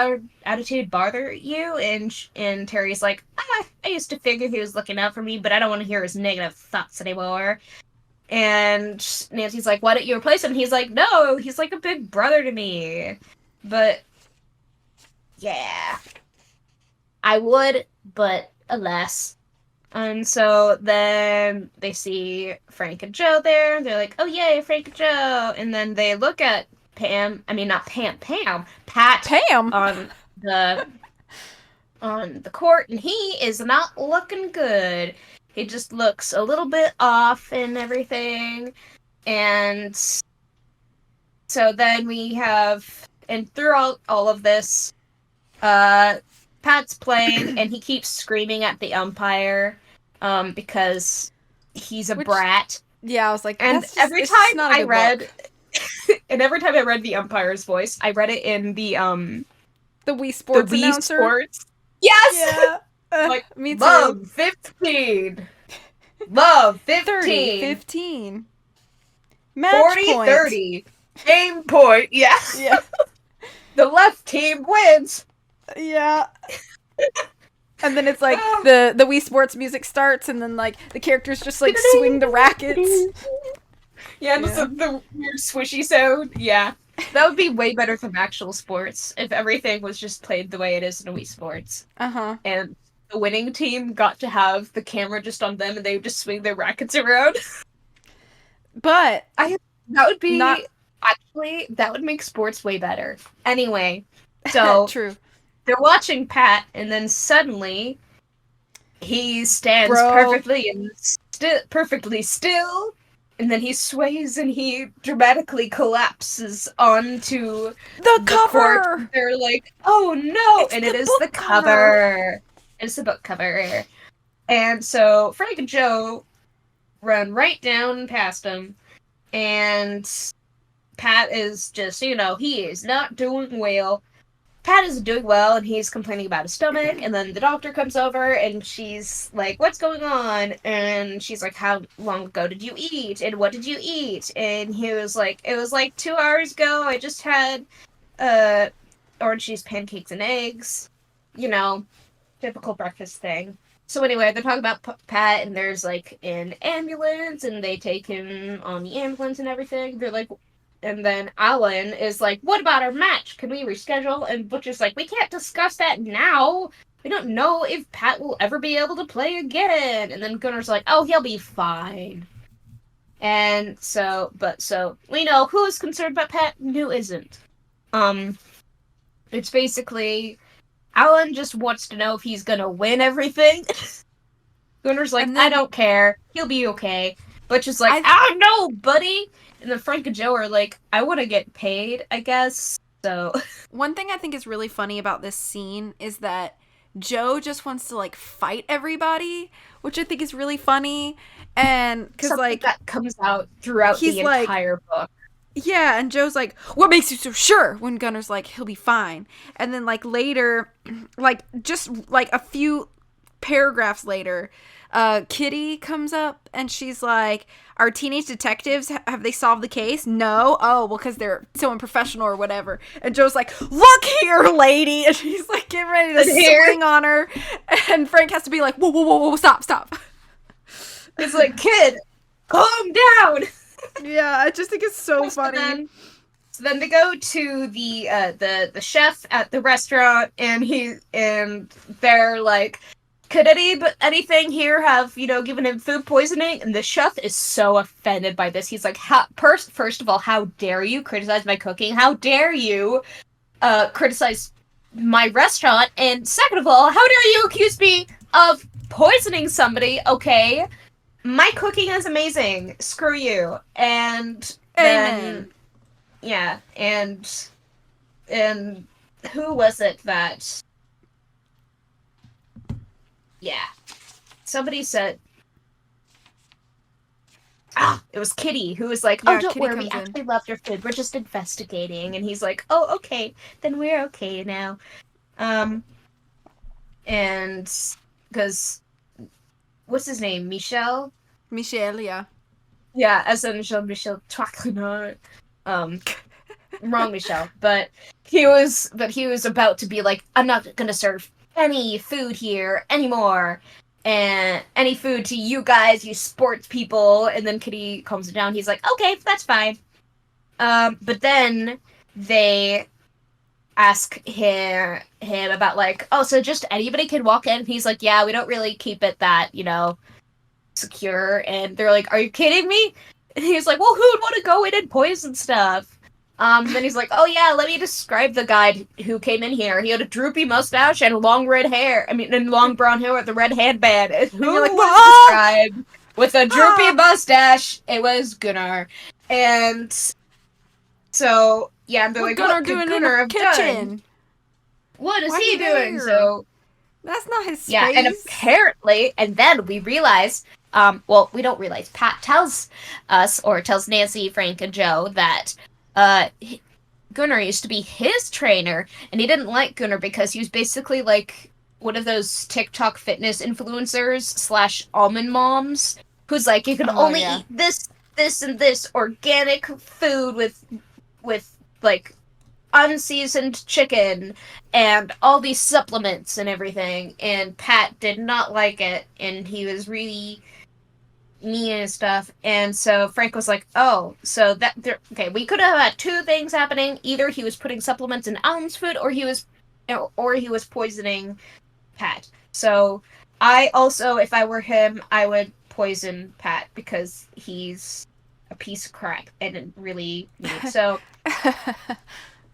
attitude bother you? And Terry's like, I used to figure he was looking out for me, but I don't want to hear his negative thoughts anymore. And Nancy's like, why don't you replace him? And he's like, no, he's like a big brother to me. But yeah, I would, but alas. And so then they see Frank and Joe there, and they're like, oh yay, Frank and Joe. And then they look at Pat on the court, and he is not looking good. He just looks a little bit off and everything. And so then we have, and through all of this, Pat's playing, and he keeps screaming at the umpire, because he's a brat. Yeah, I was like, and every time I read the umpire's voice, I read it in the Wii Sports announcer. Sports. Yes. Yeah. Like, me too. Love 15. Love 15. 30, 15. Match 40, point. 30. Game point. Yeah. Yeah. The left team wins. Yeah. And then it's like the Wii Sports music starts, and then like the characters just like swing the rackets. Yeah, the weird swishy sound. Yeah. That would be way better from actual sports if everything was just played the way it is in Wii Sports. Uh-huh. And the winning team got to have the camera just on them, and they would just swing their rackets around. But that would make sports way better. Anyway, so true. They're watching Pat, and then suddenly he stands perfectly still, and then he sways and he dramatically collapses onto the cover. Court. They're like, "Oh no!" And it is the cover. It's the book cover. And so Frank and Joe run right down past him, and Pat is just, he is not doing well. Pat isn't doing well, and he's complaining about his stomach, and then the doctor comes over, and she's like, what's going on? And she's like, how long ago did you eat? And what did you eat? And he was like, it was like 2 hours ago, I just had orange juice, pancakes, and eggs. Typical breakfast thing. So anyway, they're talking about Pat, and there's like an ambulance, and they take him on the ambulance and everything. They're like, and then Alan is like, what about our match? Can we reschedule? And Butcher's like, we can't discuss that now. We don't know if Pat will ever be able to play again. And then Gunnar's like, oh, he'll be fine. And so we know who's concerned about Pat and who isn't. It's basically Alan just wants to know if he's gonna win everything. Gunner's like, I don't care. He'll be okay. But just like, oh no, buddy! And then Frank and Joe are like, I want to get paid, I guess. So one thing I think is really funny about this scene is that Joe just wants to like fight everybody, which I think is really funny. And because like that comes out throughout the entire book. Yeah, and Joe's like, what makes you so sure? When Gunner's like, he'll be fine. And then like later, like just like a few paragraphs later, Kitty comes up and she's like, our teenage detectives, have they solved the case? No. Oh, well, because they're so unprofessional or whatever. And Joe's like, look here, lady. And she's like getting ready to swing on her. And Frank has to be like, whoa, whoa, whoa, whoa, stop. It's like, kid, calm down. Yeah, I just think it's so funny. So then they go to the chef at the restaurant, and they're like, could anything here have, given him food poisoning? And the chef is so offended by this. He's like, first of all, how dare you criticize my cooking? How dare you criticize my restaurant? And second of all, how dare you accuse me of poisoning somebody? Okay, my cooking is amazing. Screw you. And then, yeah, and who was it that... Yeah. Somebody said... it was Kitty, who was like, don't worry, we actually love your food. We're just investigating. And he's like, oh, okay. Then we're okay now. And... Because... What's his name? Michel, yeah. Yeah, as in Jean-Michel Troiclenard. Wrong Michel. But he was about to be like, I'm not gonna serve any food here anymore. And any food to you guys, you sports people. And then Kitty calms him down. He's like, okay, that's fine. But then they ask him about like, oh, so just anybody can walk in? And he's like, yeah, we don't really keep it that, secure. And they're like, are you kidding me? And he's like, well, who'd want to go in and poison stuff? Then he's like, oh yeah, let me describe the guy who came in here. He had a droopy mustache and long red hair. And long brown hair with a red headband. And who was described with a droopy mustache? It was Gunnar. And so, yeah, they're like, what could Gunnar have done? What is he doing? So that's not his space. Yeah, and apparently, and then we realize, we don't realize. Pat tells us, or tells Nancy, Frank, and Joe that Gunnar used to be his trainer, and he didn't like Gunnar because he was basically like one of those TikTok fitness influencers / almond moms who's like, you can only eat this, and this organic food with like unseasoned chicken and all these supplements and everything. And Pat did not like it, and he was really mean and stuff. And so Frank was like, oh, so we could have had two things happening. Either he was putting supplements in Alan's food, or he was poisoning Pat. So I also, if I were him, I would poison Pat because he's a piece of crap and really mean.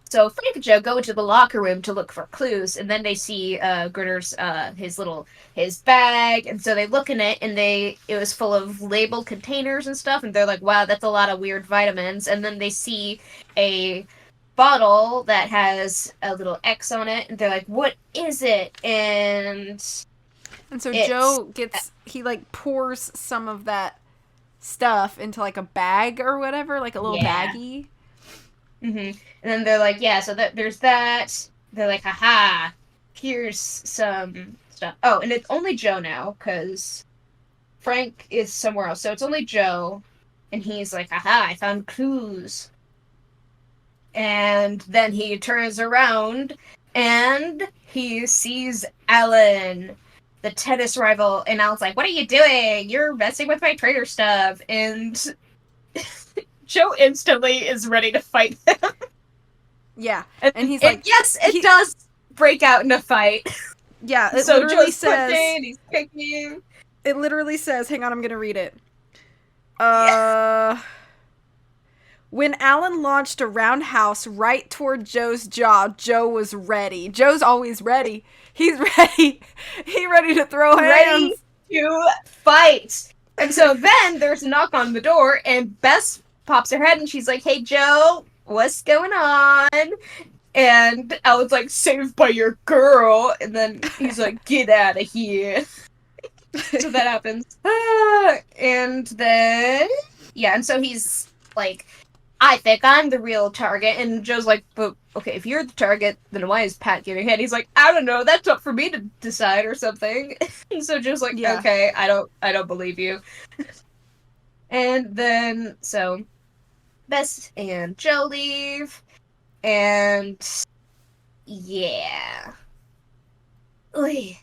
So Frank and Joe go into the locker room to look for clues, and then they see Gunner's his bag, and so they look in it, and it was full of labeled containers and stuff, and they're like, wow, that's a lot of weird vitamins. And then they see a bottle that has a little X on it, and they're like, what is it? And so Joe he pours some of that stuff into like a bag or whatever, like a little baggie. Mm-hmm. And then they're like, yeah, so there's that. They're like, haha, here's some stuff. Oh, and it's only Joe now, because Frank is somewhere else. So it's only Joe, and he's like, haha, I found clues. And then he turns around, and he sees Alan, the tennis rival, and Alan's like, what are you doing? You're messing with my trainer stuff. And Joe instantly is ready to fight him. Yeah, and he's like, yes, it does break out in a fight. Yeah, it literally says, punching, he's kicking. It literally says, hang on, I'm gonna read it. Uh... When Alan launched a roundhouse right toward Joe's jaw, Joe was ready. Joe's always ready. He's ready. He's ready to throw Ready hands. to fight. And so then there's a knock on the door, and Bess pops her head, and she's like, "Hey, Joe, what's going on?" And Alan's like, "Saved by your girl." And then he's like, "Get out of here." So that happens. And then, yeah, and so he's like, "I think I'm the real target." And Joe's like, "But okay, if you're the target, then why is Pat giving head?" He's like, "I don't know, that's up for me to decide," or something. And so Joe's like, Yeah. "Okay, I don't believe you." And then, so Bess and Joe leave, and yeah. Oy.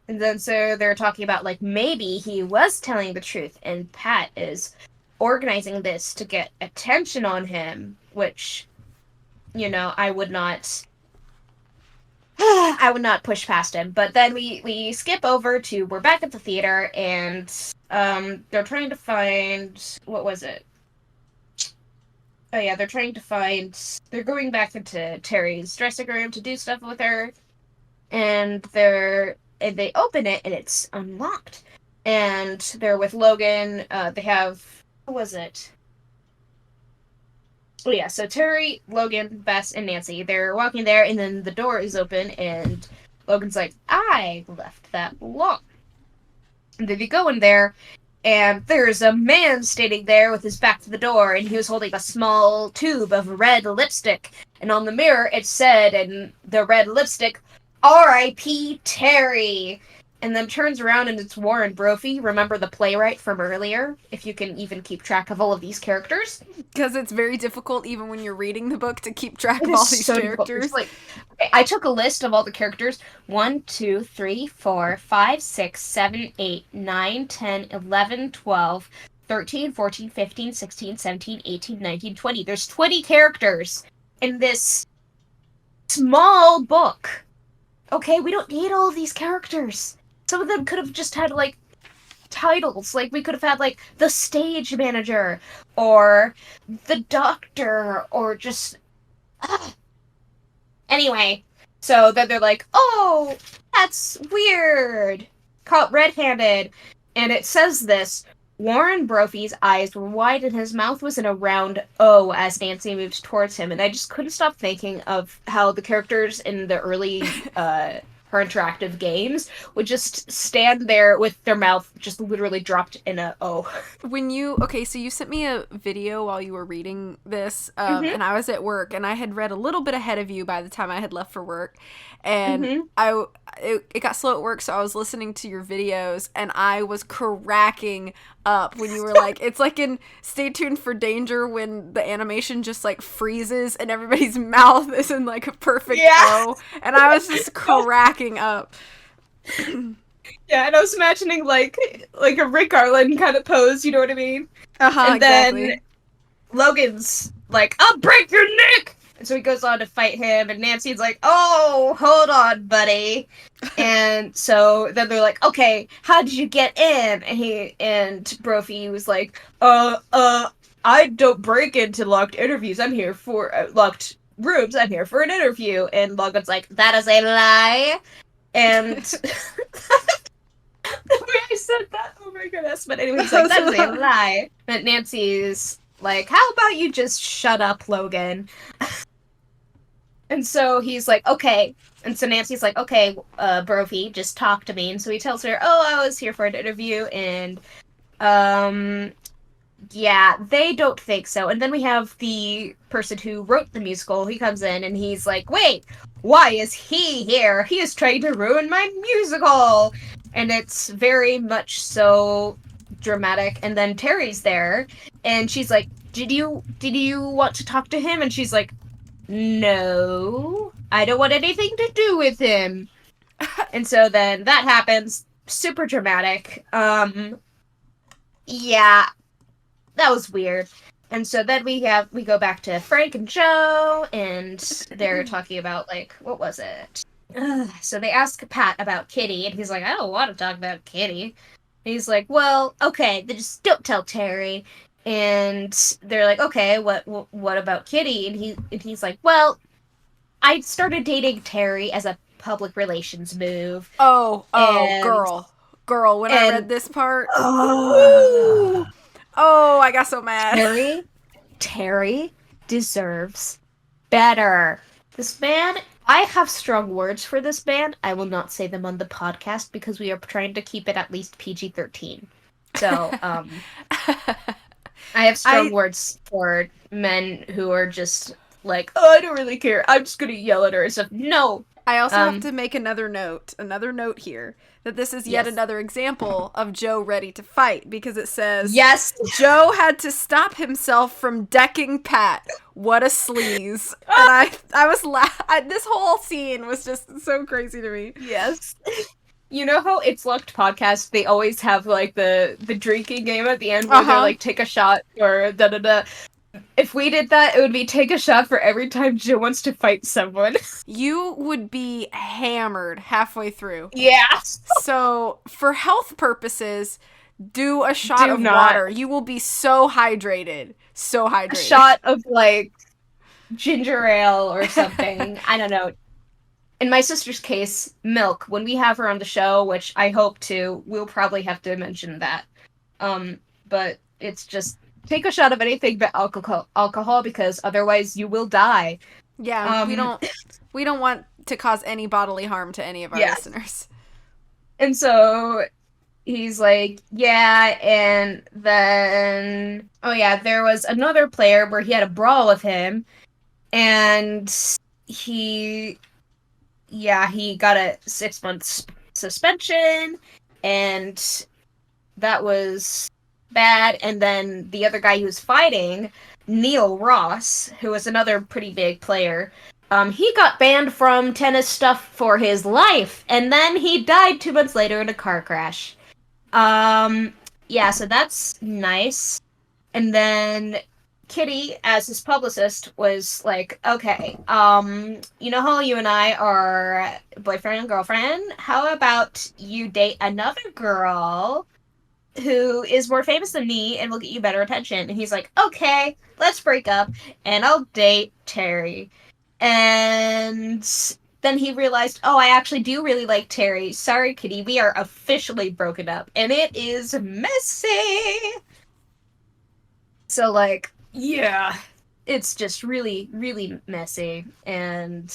And then so they're talking about, like, maybe he was telling the truth, and Pat is organizing this to get attention on him, which, you know, I would not push past him. But then we skip over to, we're back at the theater, and they're trying to find, what was it? Oh yeah, they're going back into Terry's dressing room to do stuff with her, and they open it and it's unlocked. And they're with Logan. They have, what was it? Oh yeah, so Terry, Logan, Bess, and Nancy, they're walking there, and then the door is open, and Logan's like, "I left that locked." And then they go in there, and there's a man standing there with his back to the door, and he was holding a small tube of red lipstick. And on the mirror, it said in the red lipstick, "R.I.P. Terry." And then turns around, and it's Warren Brophy. Remember the playwright from earlier? If you can even keep track of all of these characters. Because it's very difficult, even when you're reading the book, to keep track It of all is these so characters. difficult. Like, okay, I took a list of all the characters. 1, 2, 3, 4, 5, 6, 7, 8, 9, 10, 11, 12, 13, 14, 15, 16, 17, 18, 19, 20. There's 20 characters in this small book. Okay, we don't need all of these characters. Some of them could have just had, like, titles. Like, we could have had, like, the stage manager, or the doctor, or just... Anyway, so then they're like, "Oh, that's weird. Caught red-handed." And it says this, Warren Brophy's eyes were wide and his mouth was in a round O as Nancy moved towards him. And I just couldn't stop thinking of how the characters in the early her interactive games would just stand there with their mouth just literally dropped in a O. So you sent me a video while you were reading this, Mm-hmm. and I was at work, and I had read a little bit ahead of you by the time I had left for work, and Mm-hmm. it got slow at work, so I was listening to your videos, and I was cracking up when you were like, it's like in Stay Tuned for Danger when the animation just like freezes and everybody's mouth is in like a perfect O, and I was just cracking up. Yeah, and I was imagining like a Rick Garland kind of pose, you know what I mean? And Exactly. then Logan's like, "I'll break your neck!" And so he goes on to fight him, and Nancy's like, "Oh, hold on, buddy." And so then they're like, "Okay, how did you get in?" And Brophy was like, I don't break into locked interviews. I'm here for locked rooms. I'm here for an interview." And Logan's like, "That is a lie." And the way I said that, oh my goodness. But anyway, he's like, "That is a lie." But Nancy's like, "How about you just shut up, Logan?" And so he's like, "Okay." And so Nancy's like, "Okay, Brophy, just talk to me." And so he tells her, "Oh, I was here for an interview," and yeah, they don't think so. And then we have the person who wrote the musical. He comes in and he's like, "Wait, why is he here? He is trying to ruin my musical." And it's very much so dramatic. And then Terry's there and she's like, did you want to talk to him?" And she's like, "No, I don't want anything to do with him." And so then that happens. Super dramatic. Yeah, that was weird. And so then we go back to Frank and Joe, and they're talking about, like, what was it? So they ask Pat about Kitty, and he's like, "I don't want to talk about Kitty." he's like, well, okay, then just don't tell Terry. And they're like, okay, what about Kitty? And he's like, well, I started dating Terry as a public relations move, Oh, and girl. When I and read this part, oh, oh, I got so mad. Terry deserves better. This man, I have strong words for this man. I will not say them on the podcast because we are trying to keep it at least PG-13. So, I have strong words for men who are just like, oh, I don't really care. I'm just gonna yell at her and stuff. No. I also have to make another note here, that this is yet Yes. another example of Joe ready to fight, because it says, Yes. Joe had to stop himself from decking Pat. What a sleaze. And I was this whole scene was just so crazy to me. Yes. You know how It's Locked podcast, they always have like the drinking game at the end where they're like, take a shot or da-da-da. If we did that, it would be take a shot for every time Joe wants to fight someone. You would be hammered halfway through. Yeah. So, for health purposes, do a shot of water. You will be so hydrated. So hydrated. A shot of, like, ginger ale or something. I don't know. In my sister's case, milk. When we have her on the show, which I hope to, we'll probably have to mention that. But it's just... take a shot of anything but alcohol because otherwise you will die. Yeah, we don't want to cause any bodily harm to any of our listeners. And so he's like, yeah, and then there was another player where he had a brawl with him, and he got a 6-month suspension, and that was bad. And then the other guy he was fighting, Neil Ross, who was another pretty big player, he got banned from tennis stuff for his life, and then he died 2 months later in a car crash. So that's nice. And then Kitty, as his publicist, was like, okay, you know how you and I are boyfriend and girlfriend? How about you date another girl who is more famous than me and will get you better attention? And he's like, okay, let's break up and I'll date Terry. And then he realized, oh, I actually do really like Terry. Sorry, Kitty, we are officially broken up. And it is messy. So, like, yeah, it's just really, really messy. And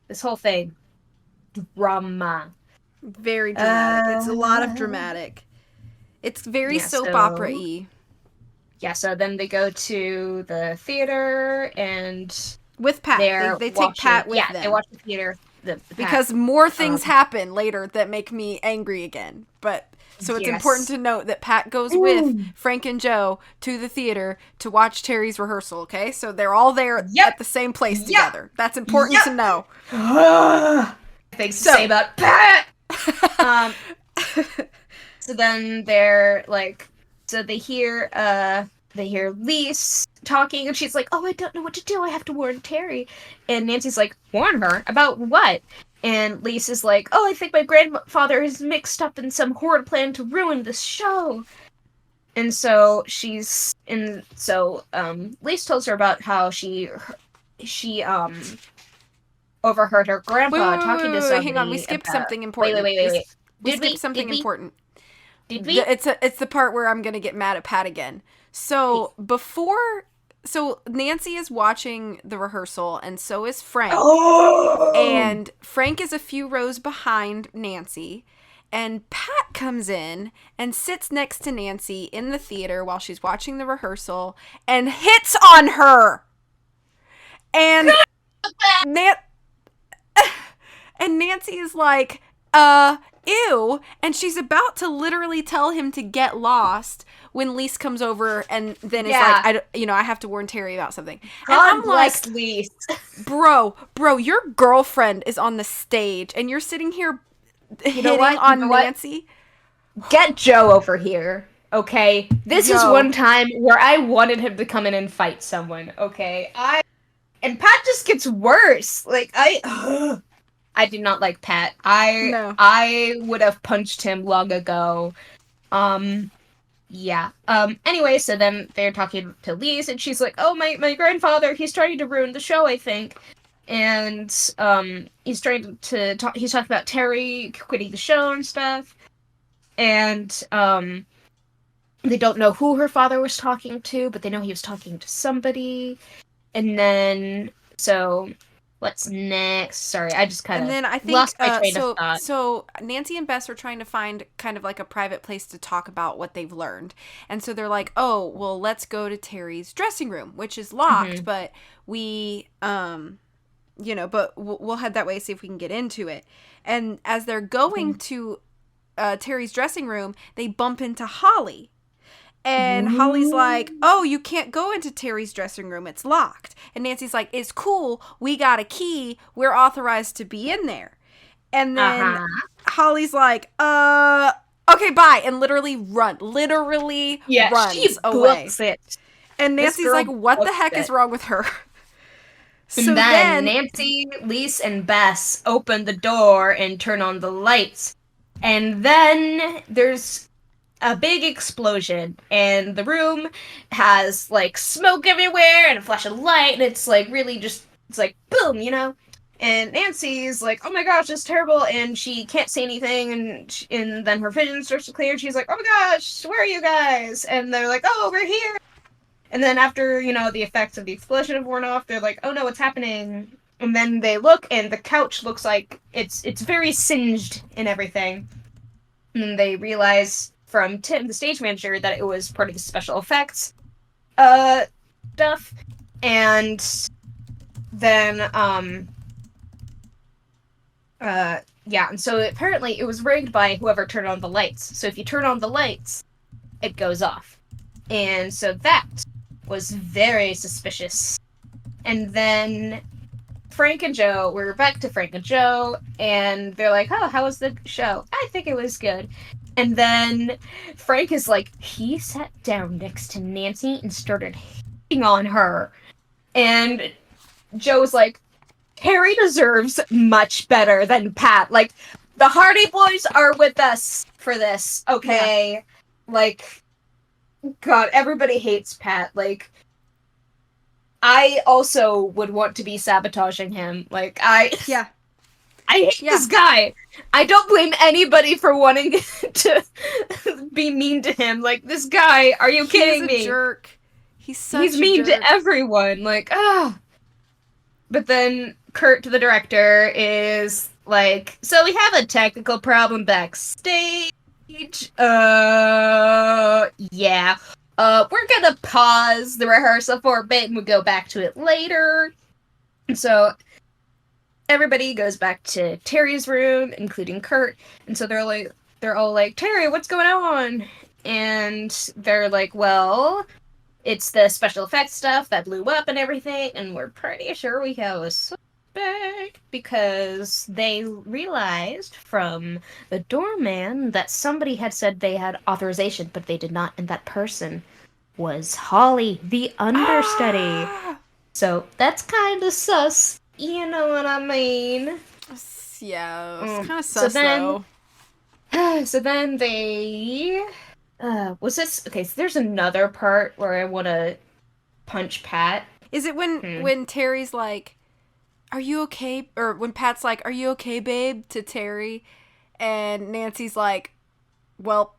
this whole thing, drama. Very dramatic. It's a lot of dramatic. It's very soap opera-y. Yeah, so then they go to the theater and... with Pat. They take Pat with them. Yeah, they watch the theater. Because more things happen later that make me angry again. But so it's important to note that Pat goes with Frank and Joe to the theater to watch Terry's rehearsal, okay? So they're all there at the same place together. That's important to know. Things to say about Pat! So then they're like, so they hear Lise talking, and she's like, oh, I don't know what to do. I have to warn Terry. And Nancy's like, warn her? About what? And Lise is like, oh, I think my grandfather is mixed up in some horrid plan to ruin this show. And so Lise tells her about how she overheard her grandpa talking to somebody. Hang on, we skipped something important. Wait. We skipped something important. Did we? It's the part where I'm gonna get mad at Pat again. So Nancy is watching the rehearsal, and so is Frank. Oh! And Frank is a few rows behind Nancy, and Pat comes in and sits next to Nancy in the theater while she's watching the rehearsal and hits on her. And and Nancy is like, ew, and she's about to literally tell him to get lost when Lise comes over and then is like, I have to warn Terry about something. God and I'm bless like, Lise. bro, your girlfriend is on the stage and you're sitting here hitting on Nancy. Get Joe over here, okay? This is one time where I wanted him to come in and fight someone, okay? And Pat just gets worse. Like, I do not like Pat. I would have punched him long ago. Yeah. Anyway, so then they're talking to Lise, and she's like, "Oh, my grandfather, he's trying to ruin the show, I think." And he's trying to talk. He's talking about Terry quitting the show and stuff. And they don't know who her father was talking to, but they know he was talking to somebody. And then so what's next? Sorry, I just kind And of then I think lost my train of thought. so Nancy and Bess are trying to find kind of like a private place to talk about what they've learned. And so they're like, "Oh, well, let's go to Terry's dressing room, which is locked, but we but we'll head that way, see if we can get into it." And as they're going to Terry's dressing room, they bump into Holly. And Holly's like, "Oh, you can't go into Terry's dressing room. It's locked." And Nancy's like, "It's cool. We got a key. We're authorized to be in there." And then Holly's like, okay, bye." And literally runs She away. books it. And Nancy's like, "What the heck is wrong with her?" So then Nancy, Lise, and Bess open the door and turn on the lights. And then there's a big explosion, and the room has like smoke everywhere and a flash of light, and it's like really just, it's like boom, And Nancy's like, "Oh my gosh, this is terrible," and she can't see anything, and then her vision starts to clear, and she's like, "Oh my gosh, where are you guys?" And they're like, "Oh, we're here." And then after, the effects of the explosion have worn off, they're like, "Oh no, what's happening?" And then they look, and the couch looks like it's very singed and everything. And then they realize from Tim, the stage manager, that it was part of the special effects stuff. And then and so apparently it was rigged by whoever turned on the lights. So if you turn on the lights, it goes off. And so that was very suspicious. And then we're back to Frank and Joe, and they're like, "Oh, how was the show?" "I think it was good." And then Frank is like, he sat down next to Nancy and started hitting on her. And Joe's like, "Terry deserves much better than Pat. Like, the Hardy Boys are with us for this, okay?" Yeah. Like, God, everybody hates Pat. Like, I also would want to be sabotaging him. Like, I hate this guy. I don't blame anybody for wanting to be mean to him. Like, this guy, are you kidding me? He's a jerk. He's mean to everyone. Like, But then Kurt, the director, is like, "So we have a technical problem backstage. Yeah. We're gonna pause the rehearsal for a bit and we'll go back to it later." And so everybody goes back to Terry's room, including Kurt. And so they're all like, "Terry, what's going on?" And they're like, "Well, it's the special effects stuff that blew up and everything, and we're pretty sure we have a suspect," because they realized from the doorman that somebody had said they had authorization, but they did not, and that person was Holly, the understudy. So that's kind of sus. You know what I mean? Yeah, it's kind of sus, though. So then they... was this... Okay, so there's another part where I want to punch Pat. Is it when Terry's like, "Are you okay?" Or when Pat's like, "Are you okay, babe?" to Terry, and Nancy's like, "Well,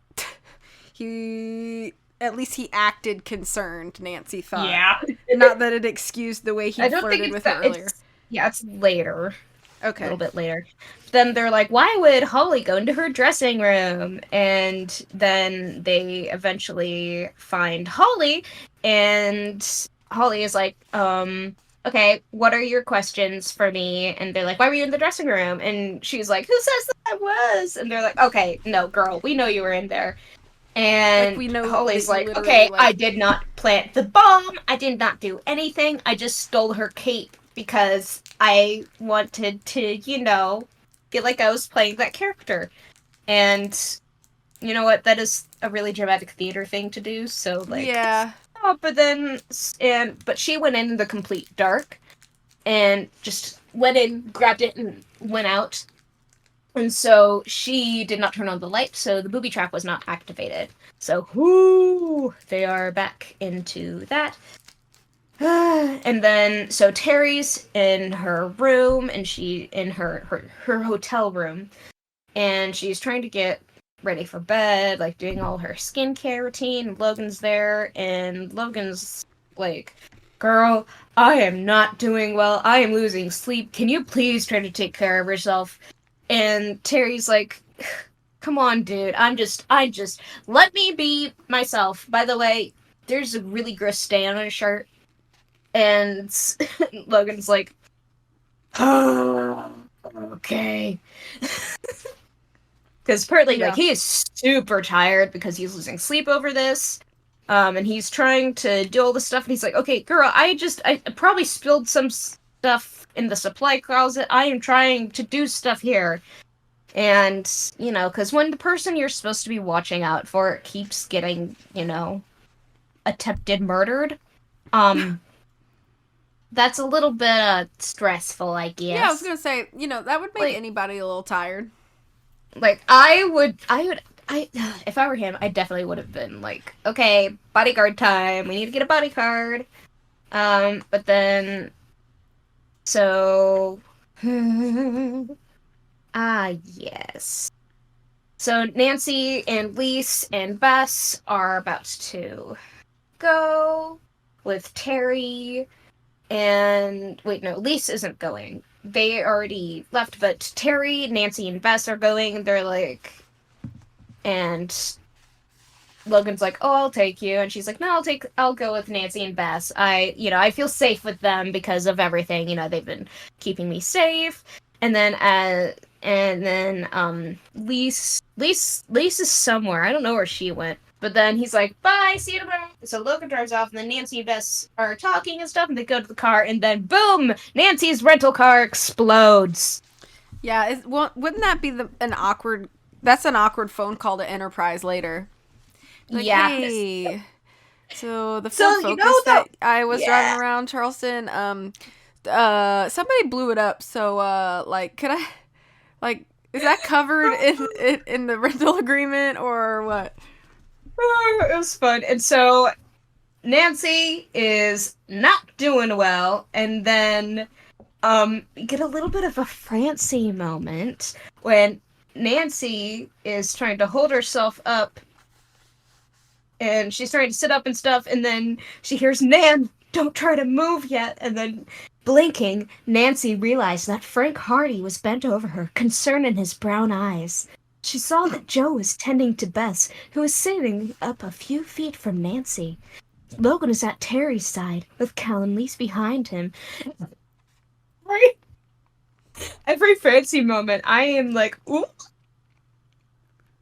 at least he acted concerned," Nancy thought. Yeah. Not that it excused the way he flirted with her earlier. It's later. Okay. A little bit later. Then they're like, "Why would Holly go into her dressing room?" And then they eventually find Holly, and Holly is like, "Okay, what are your questions for me?" And they're like, "Why were you in the dressing room?" And she's like, "Who says that I was?" And they're like, "Okay, no, girl, we know you were in there." And we know Holly's like, "Okay, I did not plant the bomb. I did not do anything. I just stole her cape because I wanted to, feel like I was playing that character." And you know what? That is a really dramatic theater thing to do. So, like, yeah. But she went in the complete dark and just went in, grabbed it, and went out. And so she did not turn on the light, so the booby trap was not activated. So, whoo, they are back into that. And then, so Terry's in her room, and she in her hotel room, and she's trying to get ready for bed, like doing all her skincare routine. And Logan's there, and Logan's like, "Girl, I am not doing well. I am losing sleep. Can you please try to take care of yourself?" And Terry's like, "Come on, dude. I just let me be myself. By the way, there's a really gross stain on his shirt." And Logan's like, "Oh, okay." Because partly, like, he is super tired because he's losing sleep over this. And he's trying to do all this stuff, and he's like, "Okay, girl, I probably spilled some stuff in the supply closet. I am trying to do stuff here." And, you know, because when the person you're supposed to be watching out for keeps getting, you know, attempted murdered, that's a little bit stressful, I guess. Yeah, I was gonna say, you know, that would make anybody a little tired. Like, if I were him, I definitely would have been like, "Okay, bodyguard time. We need to get a bodyguard." But then, so, yes. So Nancy and Lise and Bess are about to go with Terry. And wait, no, Lise isn't going. They already left, but Terry, Nancy, and Bess are going. They're like, and Logan's like, "Oh, I'll take you," and she's like, "No, I'll go with Nancy and Bess. I feel safe with them because of everything. You know, they've been keeping me safe." And then, Lise is somewhere. I don't know where she went. But then he's like, "Bye, see you tomorrow." So Logan drives off, and then Nancy and Bess are talking and stuff, and they go to the car, and then boom, Nancy's rental car explodes. Yeah, wouldn't that be that's an awkward phone call to Enterprise later. Like, yeah. Hey, so the Ford Focus that I was driving around Charleston, somebody blew it up, so, could I, is that covered in the rental agreement, or what? It was fun. And so Nancy is not doing well, and then we get a little bit of a Francie moment when Nancy is trying to hold herself up, and she's trying to sit up and stuff, and then she hears, "Nan, don't try to move yet." And then, blinking, Nancy realized that Frank Hardy was bent over her, concern in his brown eyes. She saw that Joe was tending to Bess, who was sitting up a few feet from Nancy. Logan is at Terry's side, with Cal and Lise behind him. Every Francie moment, I am like, "Ooh,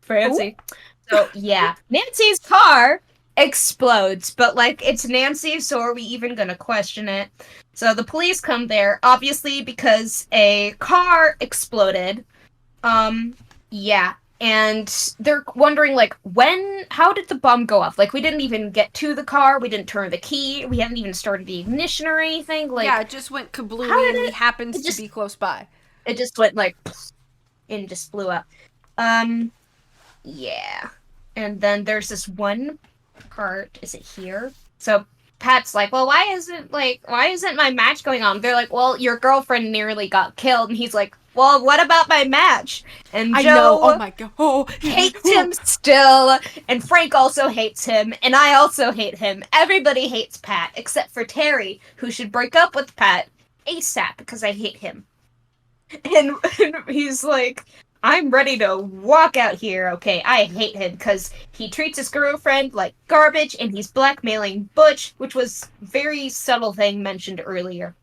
Francie." Ooh. So, yeah, Nancy's car explodes, but, like, it's Nancy, so are we even gonna question it? So the police come there, obviously, because a car exploded. Yeah, and they're wondering, like, how did the bomb go off? Like, we didn't even get to the car, we didn't turn the key, we haven't even started the ignition or anything, like... Yeah, it just went kablooey, and he happens to be close by. It just went, like, and just blew up. Yeah. And then there's this one part, is it here? So Pat's like, "Well, why isn't my match going on?" They're like, "Well, your girlfriend nearly got killed." And he's like, "Well, what about my match?" And Joe, I know. Oh my god, hates him still, and Frank also hates him, and I also hate him. Everybody hates Pat except for Terry, who should break up with Pat ASAP because I hate him. And he's like, "I'm ready to walk out here, okay? I hate him because he treats his girlfriend like garbage, and he's blackmailing Butch," which was a very subtle thing mentioned earlier.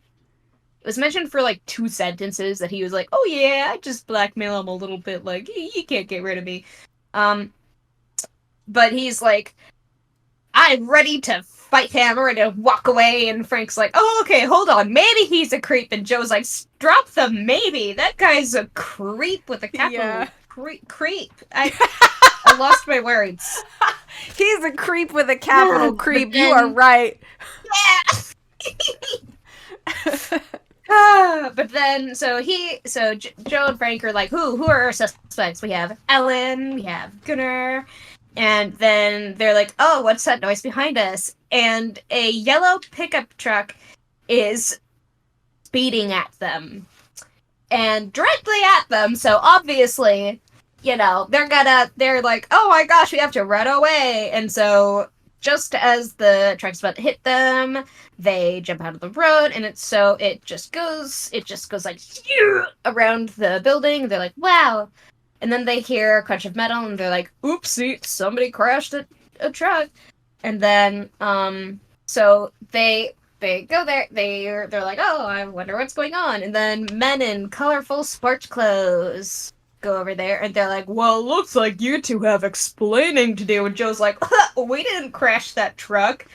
It was mentioned for, like, 2 sentences that he was like, "Oh yeah, I just blackmail him a little bit, like, he can't get rid of me." But he's like, "I'm ready to fight him, I'm ready to walk away," and Frank's like, "Oh, okay, hold on, maybe he's a creep," and Joe's like, "Drop the maybe, that guy's a creep with a capital creep." I lost my words. He's a creep with a capital creep, you are right. Yeah! But then, Joe and Frank are like, who are our suspects? We have Ellen, we have Gunnar, and then they're like, oh, what's that noise behind us? And a yellow pickup truck is speeding at them. And directly at them, so obviously, they're like, oh my gosh, we have to run away. And so, just as the truck's about to hit them, they jump out of the road, and it just goes like around the building. They're like, wow. And then they hear a crunch of metal, and they're like, oopsie, somebody crashed a truck. And then, so they go there. They're like, oh, I wonder what's going on. And then men in colorful sports clothes go over there, and they're like, well, looks like you two have explaining to do. And Joe's like, we didn't crash that truck.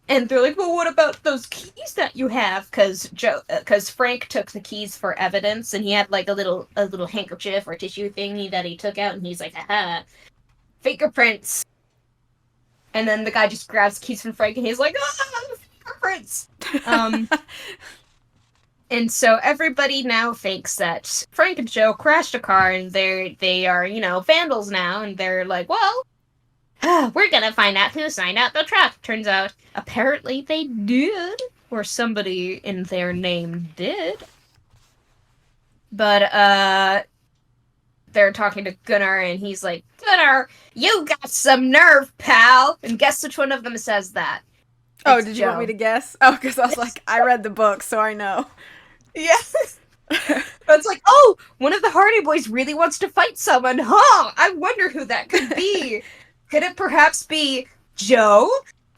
And they're like, well, what about those keys that you have? Because Frank took the keys for evidence, and he had like a little handkerchief or tissue thingy that he took out, and he's like, aha, fingerprints. And then the guy just grabs keys from Frank, and he's like, fingerprints. And so everybody now thinks that Frank and Joe crashed a car, and they are vandals now, and they're like, well, we're gonna find out who signed out the truck. Turns out, apparently they did, or somebody in their name did. But, they're talking to Gunnar, and he's like, Gunnar, you got some nerve, pal! And guess which one of them says that? Oh, did you want me to guess? Oh, because I was like, I read the book, so I know. Yeah. It's like, oh, one of the Hardy Boys really wants to fight someone, huh? I wonder who that could be. Could it perhaps be Joe?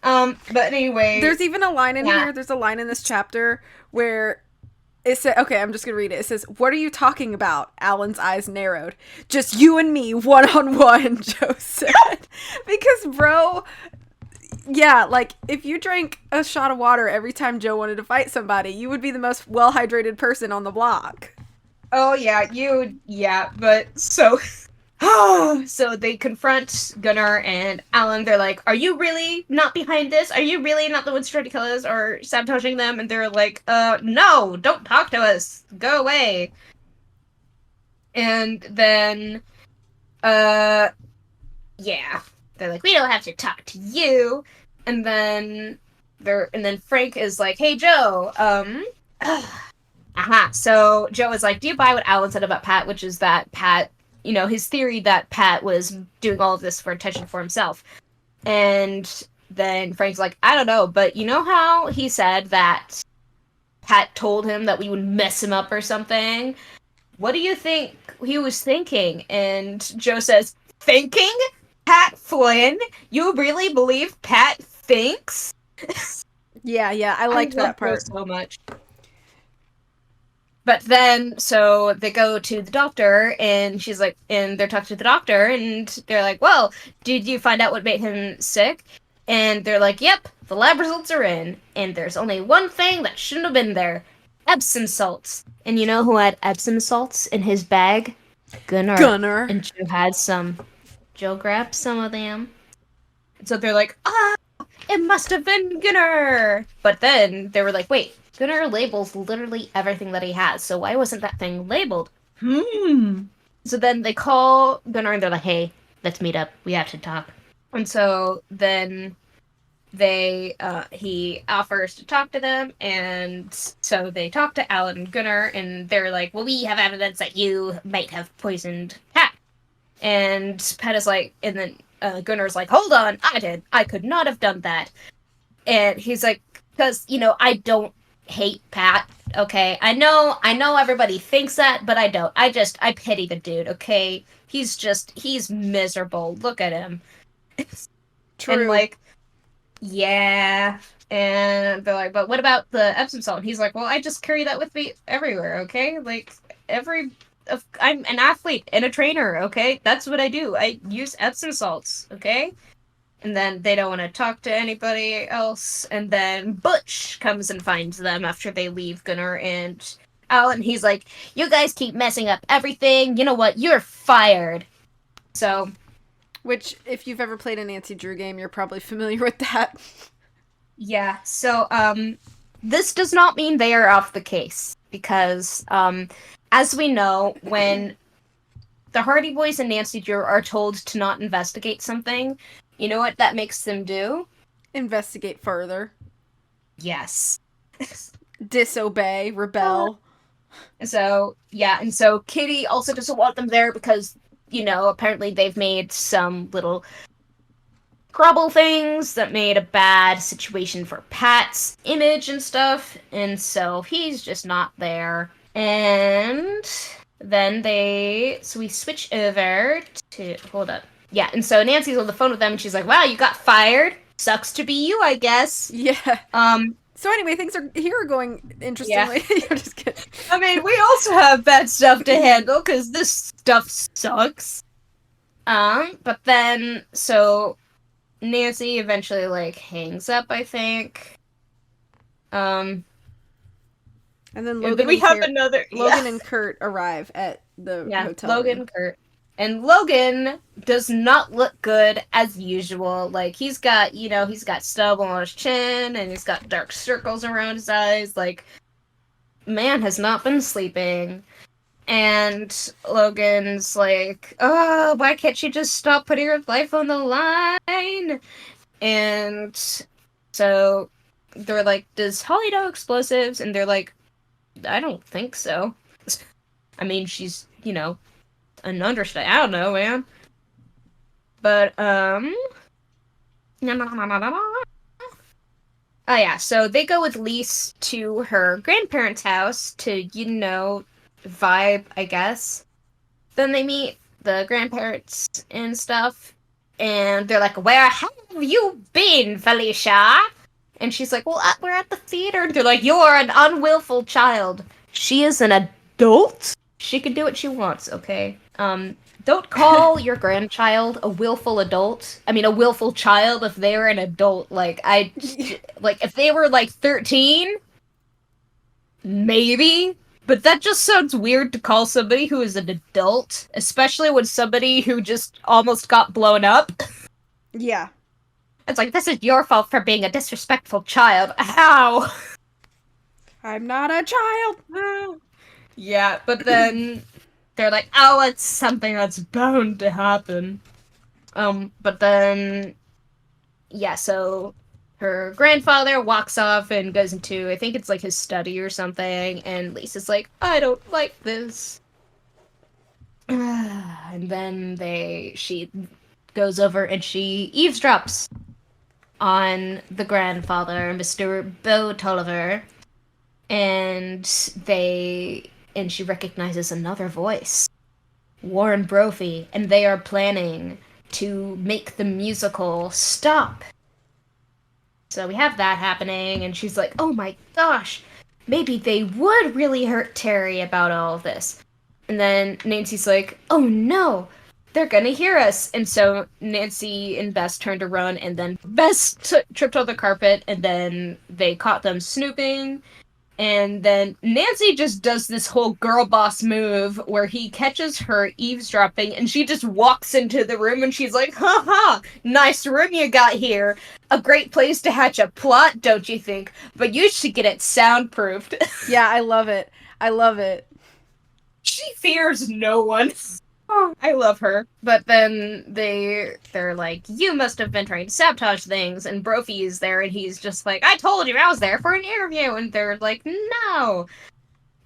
But anyway. There's even a line in here. There's a line in this chapter where it says, okay, I'm just going to read it. It says, what are you talking about? Alan's eyes narrowed. Just you and me, one-on-one, Joe said. Because, bro, yeah, like, if you drank a shot of water every time Joe wanted to fight somebody, you would be the most well-hydrated person on the block. Oh, yeah, but so... So they confront Gunnar and Alan. They're like, are you really not behind this? Are you really not the ones trying to kill us or sabotaging them? And they're like, no, don't talk to us. Go away. And then, yeah. They're like, we don't have to talk to you. And then Frank is like, hey, Joe, So Joe is like, do you buy what Alan said about Pat, which is that Pat, his theory that Pat was doing all of this for attention for himself. And then Frank's like, I don't know, but you know how he said that Pat told him that we would mess him up or something? What do you think he was thinking? And Joe says, thinking? Pat Flynn? You really believe Pat thinks? Yeah, I liked that part so much. But then, so they go to the doctor, and she's like, and they're talking to the doctor, and they're like, well, did you find out what made him sick? And they're like, yep, the lab results are in, and there's only one thing that shouldn't have been there. Epsom salts. And you know who had Epsom salts in his bag? Gunnar. And Joe had some. Joe grabbed some of them. And so they're like, it must have been Gunnar! But then they were like, wait, Gunnar labels literally everything that he has, so why wasn't that thing labeled? So then they call Gunnar, and they're like, hey, let's meet up. We have to talk. And so then he offers to talk to them, and so they talk to Alan and Gunnar, and they're like, well, we have evidence that you might have poisoned Pat. And Pat is like, and then Gunnar's like, hold on, I did. I could not have done that. And he's like, because, I don't hate Pat, okay? I know everybody thinks that, but I don't. I pity the dude, okay? He's miserable. Look at him. True. And like, yeah. And they're like, but what about the Epsom salt? And he's like, well, I just carry that with me everywhere, okay? Like, I'm an athlete and a trainer, okay? That's what I do. I use Epsom salts, okay? And then they don't want to talk to anybody else. And then Butch comes and finds them after they leave Gunnar and Alan. He's like, you guys keep messing up everything. You know what? You're fired. So. Which, if you've ever played a Nancy Drew game, you're probably familiar with that. Yeah. So, this does not mean they are off the case. because, as we know, when the Hardy Boys and Nancy Drew are told to not investigate something, you know what that makes them do? Investigate further. Yes. Disobey, rebel. So, yeah, and so Kitty also doesn't want them there because, apparently they've made some little grubble things that made a bad situation for Pat's image and stuff, and so he's just not there. And then we switch over to, hold up. Yeah, and so Nancy's on the phone with them, and she's like, wow, you got fired? Sucks to be you, I guess. Yeah. So anyway, things are going interestingly. Yeah. I'm just kidding. I mean, we also have bad stuff to handle, because this stuff sucks. But then, so Nancy eventually, like, hangs up, I think. And then Logan and Kurt arrive at the hotel Logan room. and Kurt. And Logan does not look good as usual. Like, he's got stubble on his chin, and he's got dark circles around his eyes. Like, man has not been sleeping. And Logan's like, oh, why can't you just stop putting your life on the line? And so they're like, does Holly know explosives? And they're like, I don't think so. I mean, she's, an understudy. I don't know, man. But, oh yeah, so they go with Lise to her grandparents' house to, vibe, I guess. Then they meet the grandparents and stuff, and they're like, where have you been, Felicia? And she's like, well, we're at the theater. And they're like, you're an unwillful child. She is an adult. She can do what she wants, okay? Don't call your grandchild a willful adult. I mean, a willful child if they were an adult. Like, if they were, 13, maybe. But that just sounds weird to call somebody who is an adult, especially when somebody who just almost got blown up. Yeah. It's like, this is your fault for being a disrespectful child. How? I'm not a child. Yeah, but then they're like, oh, it's something that's bound to happen. But then, yeah, so her grandfather walks off and goes into, I think it's like his study or something, and Lisa's like, I don't like this. And then she goes over and she eavesdrops on the grandfather, Mr. Beau Tolliver, and she recognizes another voice, Warren Brophy, and they are planning to make the musical stop. So we have that happening, and she's like, oh my gosh, maybe they would really hurt Terry about all of this. And then Nancy's like, oh no, they're gonna hear us. And so Nancy and Bess turned to run, and then Bess tripped on the carpet, and then they caught them snooping. And then Nancy just does this whole girl boss move where he catches her eavesdropping, and she just walks into the room, and she's like, ha, nice room you got here. A great place to hatch a plot, don't you think? But you should get it soundproofed. Yeah, I love it. She fears no one. Oh, I love her. But then they're like, you must have been trying to sabotage things, and Brophy is there, and he's just like, I told you I was there for an interview, and they're like, no.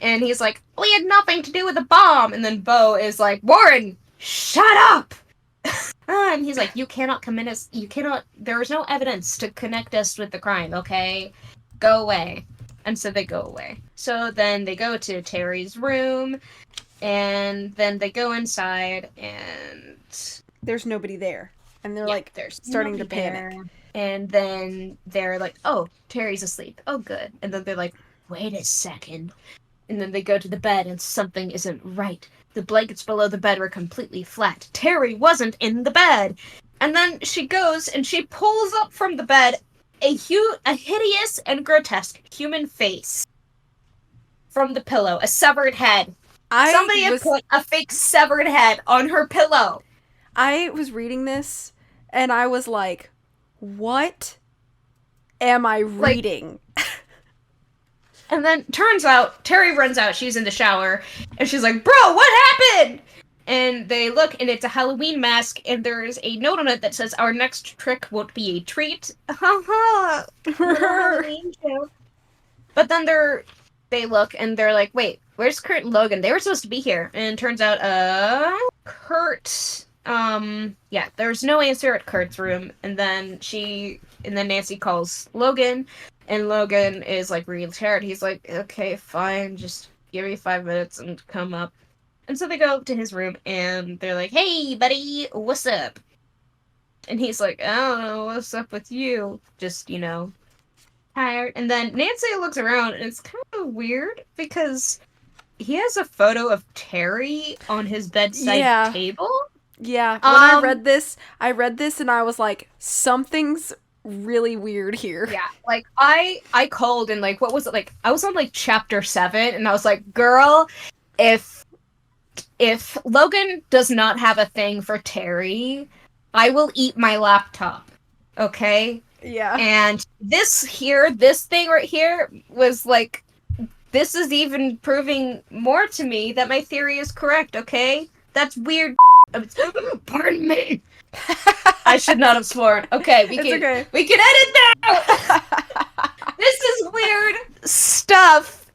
And he's like, we had nothing to do with the bomb, and then Beau is like, Warren, shut up! And he's like, you cannot, there is no evidence to connect us with the crime, okay? Go away. And so they go away. So then they go to Terry's room, and then they go inside, and there's nobody there. And they're they're starting to panic. There. And then they're like, oh, Terry's asleep. Oh, good. And then they're like, wait a second. And then they go to the bed, and something isn't right. The blankets below the bed were completely flat. Terry wasn't in the bed. And then she goes, and she pulls up from the bed a hideous and grotesque human face from the pillow. A severed head. Somebody had put a fake severed head on her pillow. I was reading this, and I was like, what am I reading? And then turns out Terry runs out. She's in the shower, and she's like, "Bro, what happened?" And they look, and it's a Halloween mask, and there's a note on it that says, "Our next trick won't be a treat." Haha, little Halloween joke. But then they look, and they're like, "Wait, where's Kurt and Logan? They were supposed to be here." And it turns out, Kurt, yeah, there's no answer at Kurt's room. And then Nancy calls Logan, and Logan is like really tired. He's like, "Okay, fine, just give me 5 minutes and come up." And so they go to his room, and they're like, "Hey, buddy, what's up?" And he's like, "I don't know, what's up with you? Just, tired." And then Nancy looks around, and it's kind of weird, because he has a photo of Terry on his bedside table. Yeah, when I read this, and I was like, something's really weird here. Yeah, like, I called, and, like, what was it, like, I was on, like, chapter 7, and I was like, girl, if Logan does not have a thing for Terry, I will eat my laptop, okay? Yeah. And this thing right here was, like, this is even proving more to me that my theory is correct, okay? That's weird. Pardon me. I should not have sworn. Okay, we can edit now. This is weird stuff.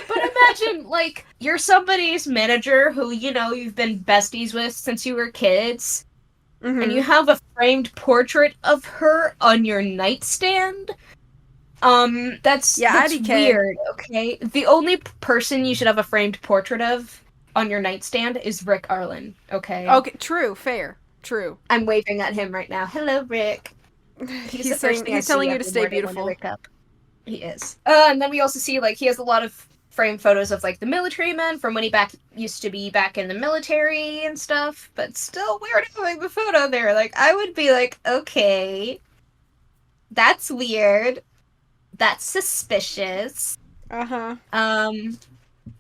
But imagine, like, you're somebody's manager who, you've been besties with since you were kids, and you have a framed portrait of her on your nightstand. That's weird, okay? The only person you should have a framed portrait of on your nightstand is Rick Arlen, okay? Okay, true, fair, true. I'm waving at him right now. Hello, Rick. He's telling you to stay beautiful. When I wake up. He is. And then we also see, like, he has a lot of framed photos of, like, the military men from when he used to be back in the military and stuff, but still weird having the photo there. Like, I would be like, okay, that's weird. That's suspicious. Uh-huh.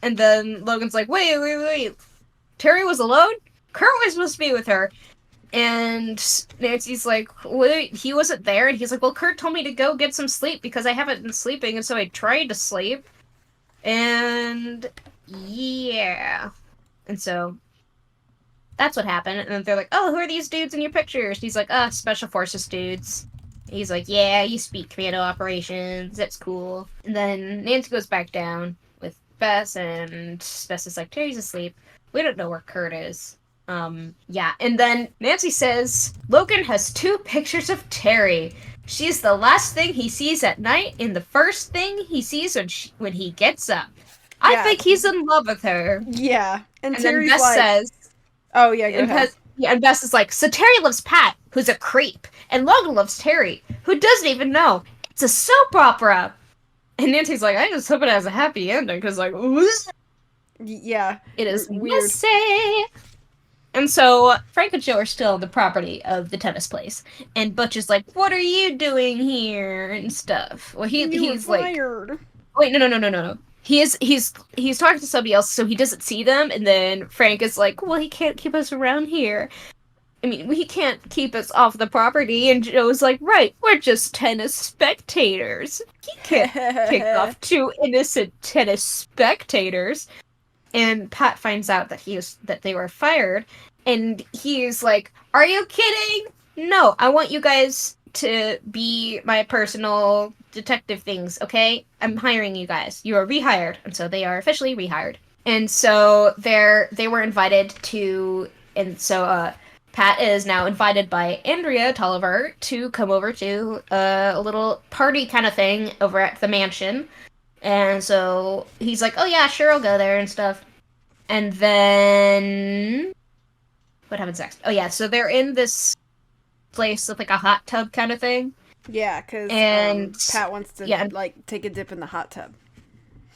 And then Logan's like, wait. Terry was alone? Kurt was supposed to be with her. And Nancy's like, wait, he wasn't there? And he's like, well, Kurt told me to go get some sleep because I haven't been sleeping, and so I tried to sleep. And yeah. And so that's what happened. And then they're like, oh, who are these dudes in your pictures? And he's like, Special Forces dudes. And he's like, yeah, you speak commando operations. That's cool. And then Nancy goes back down with Bess, and Bess is like, Terry's asleep. We don't know where Kurt is. Yeah. And then Nancy says, Logan has 2 pictures of Terry. She's the last thing he sees at night and the first thing he sees when he gets up. I think he's in love with her. Yeah. And Terry's then Bess says... Oh, yeah, go ahead. And Bess is like, so Terry loves Pat, who's a creep. And Logan loves Terry, who doesn't even know. It's a soap opera. And Nancy's like, I just hope it has a happy ending, because, like, yeah. It is weird. Messy. And so Frank and Joe are still the property of the tennis place, and Butch is like, "What are you doing here?" and stuff. Well, he's like, fired. "Wait, no. He's talking to somebody else, so he doesn't see them." And then Frank is like, "Well, he can't keep us around here. I mean, he can't keep us off the property." And Joe's like, "Right, we're just tennis spectators. He can't kick off 2 innocent tennis spectators." And Pat finds out that they were fired, and he's like, "Are you kidding? No, I want you guys to be my personal detective things, okay? I'm hiring you guys. You are rehired." And so they are officially rehired. And so they were invited to, and so Pat is now invited by Andrea Tolliver to come over to a little party kind of thing over at the mansion. And so he's like, oh yeah, sure, I'll go there and stuff. And then... what happens next? Oh yeah, so they're in this place with like a hot tub kind of thing. Yeah, because Pat wants to like take a dip in the hot tub.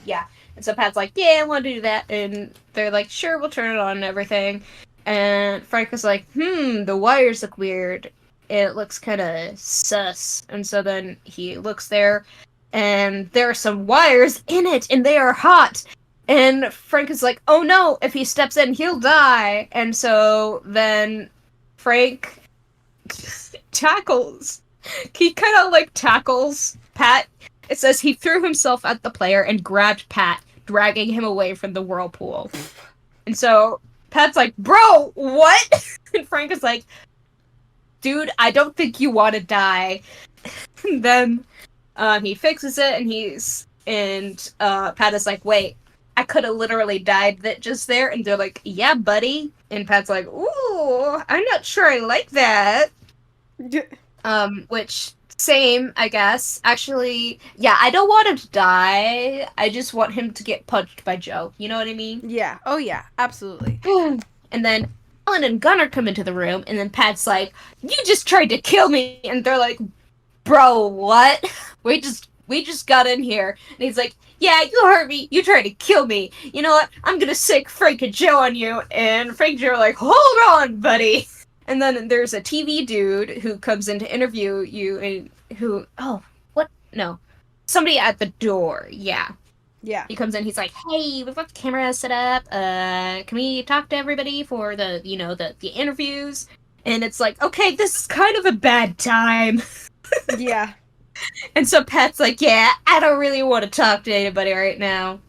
Yeah, and so Pat's like, yeah, I want to do that. And they're like, sure, we'll turn it on and everything. And Frank was like, the wires look weird. It looks kind of sus. And so then he looks there, and there are some wires in it, and they are hot. And Frank is like, oh no, if he steps in, he'll die. And so then Frank tackles. He kind of like tackles Pat It says he threw himself at the player and grabbed Pat, dragging him away from the whirlpool. And so Pat's like, bro, what? And Frank is like, dude, I don't think you want to die. And then he fixes it, and Pat is like, wait, I could have literally died just there. And they're like, yeah, buddy. And Pat's like, ooh, I'm not sure I like that. Which, same, I guess. Actually, yeah, I don't want him to die. I just want him to get punched by Joe. You know what I mean? Yeah. Oh, yeah. Absolutely. And then Ellen and Gunnar come into the room, and then Pat's like, you just tried to kill me. And they're like, bro, what? We just got in here. And he's like, yeah, you hurt me. You tried to kill me. You know what? I'm gonna sick Frank and Joe on you. And Frank and Joe are like, hold on, buddy. And then there's a TV dude who comes in to interview you, and No. Somebody at the door, yeah. Yeah. He comes in, he's like, hey, we've got the camera set up. Can we talk to everybody for the interviews? And it's like, okay, this is kind of a bad time. Yeah. And so Pat's like, yeah, I don't really want to talk to anybody right now.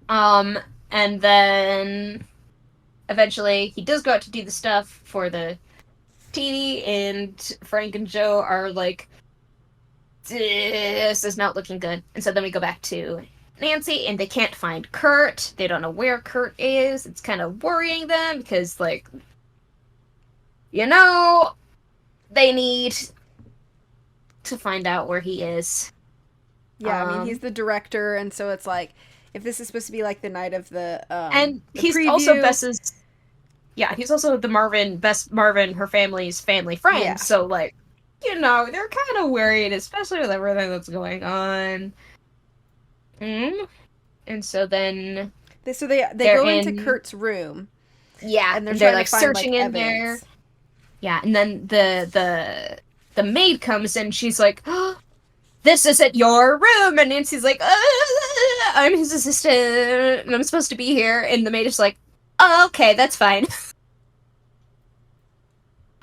And then eventually he does go out to do the stuff for the TV, and Frank and Joe are like, this is not looking good. And so then we go back to Nancy, and they can't find Kurt. They don't know where Kurt is. It's kind of worrying them because, like, they need to find out where he is. Yeah, I mean, he's the director, and so it's like, if this is supposed to be like the night of the and the he's preview, also Bess's. Yeah, he's also best Marvin, her family's family friend. Yeah. So, like, they're kind of worried, especially with everything that's going on. And so then they go into Kurt's room. Yeah, and they're like to find, searching in evidence. there. Yeah, and then the maid comes in. She's like, oh, "This isn't your room." And Nancy's like, "I'm his assistant, and I'm supposed to be here." And the maid is like, "Oh, okay, that's fine."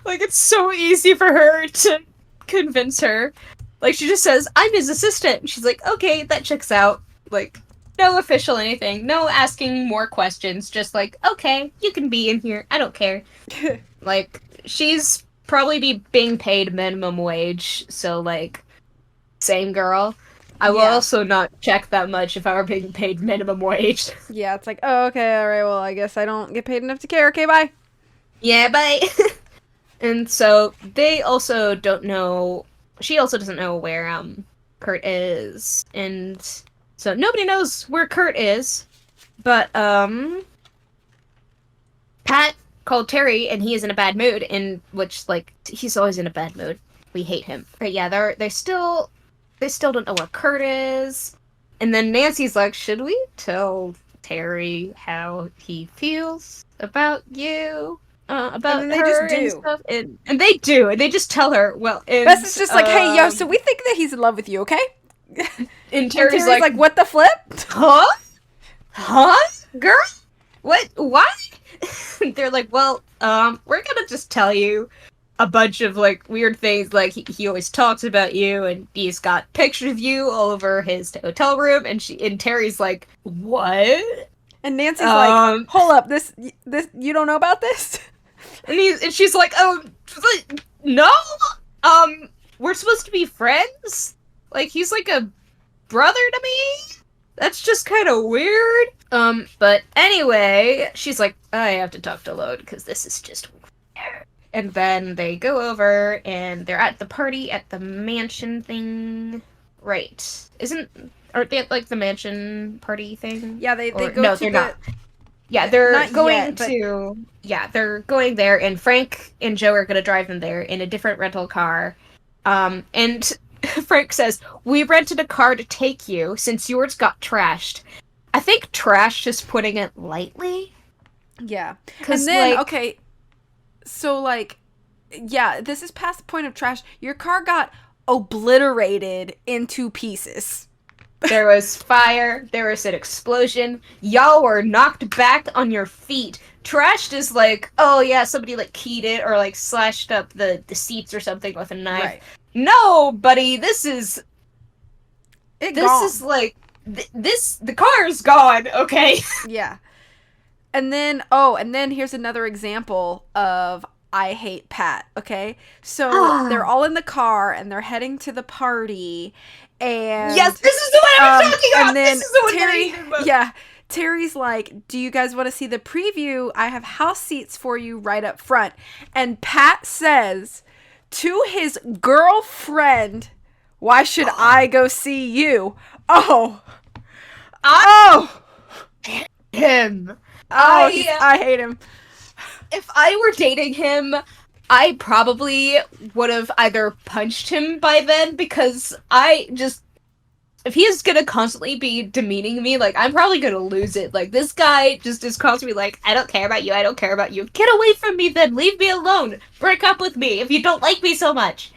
Like, it's so easy for her to convince her. Like, she just says, "I'm his assistant." And she's like, "Okay, that checks out." Like, no official anything, no asking more questions. Just like, "Okay, you can be in here. I don't care." Like, she's probably being paid minimum wage, so, like, same girl. I will also not check that much if I were being paid minimum wage. Yeah, it's like, oh, okay, alright, well, I guess I don't get paid enough to care. Okay, bye. Yeah, bye. And so, they also don't know... She also doesn't know where, Kurt is. And so, nobody knows where Kurt is. But, Pat called Terry, and he is in a bad mood, he's always in a bad mood. We hate him. But yeah, they still don't know where Kurt is. And then Nancy's like, should we tell Terry how he feels about you? About and they her just do. And stuff? And they do. And they just tell her, well, Bess is just like, hey, yo, so we think that he's in love with you, okay? And Terry's like, what the flip? Huh? Huh? Girl? What? Why? They're like, well, we're gonna just tell you a bunch of, like, weird things, like, he always talks about you, and he's got pictures of you all over his hotel room, and Terry's like, what? And Nancy's like, hold up, this, you don't know about this? And she's like, oh, no? We're supposed to be friends? Like, he's like a brother to me? That's just kind of weird. But anyway, she's like, I have to talk to Lode, because this is just weird. And then they go over, and they're at the party at the mansion thing. Right. Aren't they at, like, the mansion party thing? Yeah, they go no, to they're not. Yeah, they're going yet, to... Yeah, they're going there, and Frank and Joe are going to drive them there in a different rental car. And Frank says, we rented a car to take you, since yours got trashed. I think trash is putting it lightly. Yeah. And then, okay, so, like, yeah, this is past the point of trash. Your car got obliterated into pieces. There was fire. There was an explosion. Y'all were knocked back on your feet. Trashed is like, oh yeah, somebody like keyed it or like slashed up the seats or something with a knife. Right. No, buddy, this is It this gone. is like the car is gone. Okay. Yeah. And then here's another example of I hate Pat, okay? So they're all in the car and they're heading to the party, and Yes, this is the one I was talking about. And then this is the one Terry, that I about. yeah, Terry's like, "Do you guys want to see the preview? I have house seats for you right up front." And Pat says to his girlfriend, "Why should I go see you?" Oh, Him. I hate him. If I were dating him, I probably would have either punched him by then, because if he's gonna constantly be demeaning me, like, I'm probably gonna lose it. Like, this guy just is constantly like, I don't care about you, I don't care about you. Get away from me then, leave me alone. Break up with me if you don't like me so much.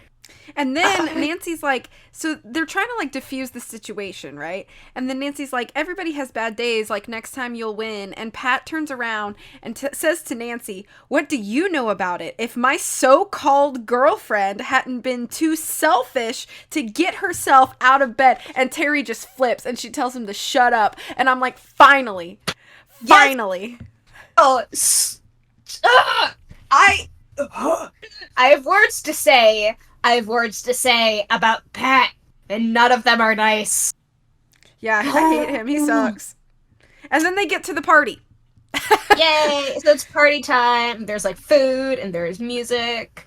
And then Nancy's like, so they're trying to like diffuse the situation, right? And then Nancy's like, everybody has bad days, like next time you'll win. And Pat turns around and says to Nancy, "What do you know about it? If my so-called girlfriend hadn't been too selfish to get herself out of bed." And Terry just flips and she tells him to shut up. And I'm like, finally. Oh, I have words to say. I have words to say about Pat, and none of them are nice. Yeah, I hate him. He sucks. And then they get to the party. Yay! So it's party time. There's like food and there's music,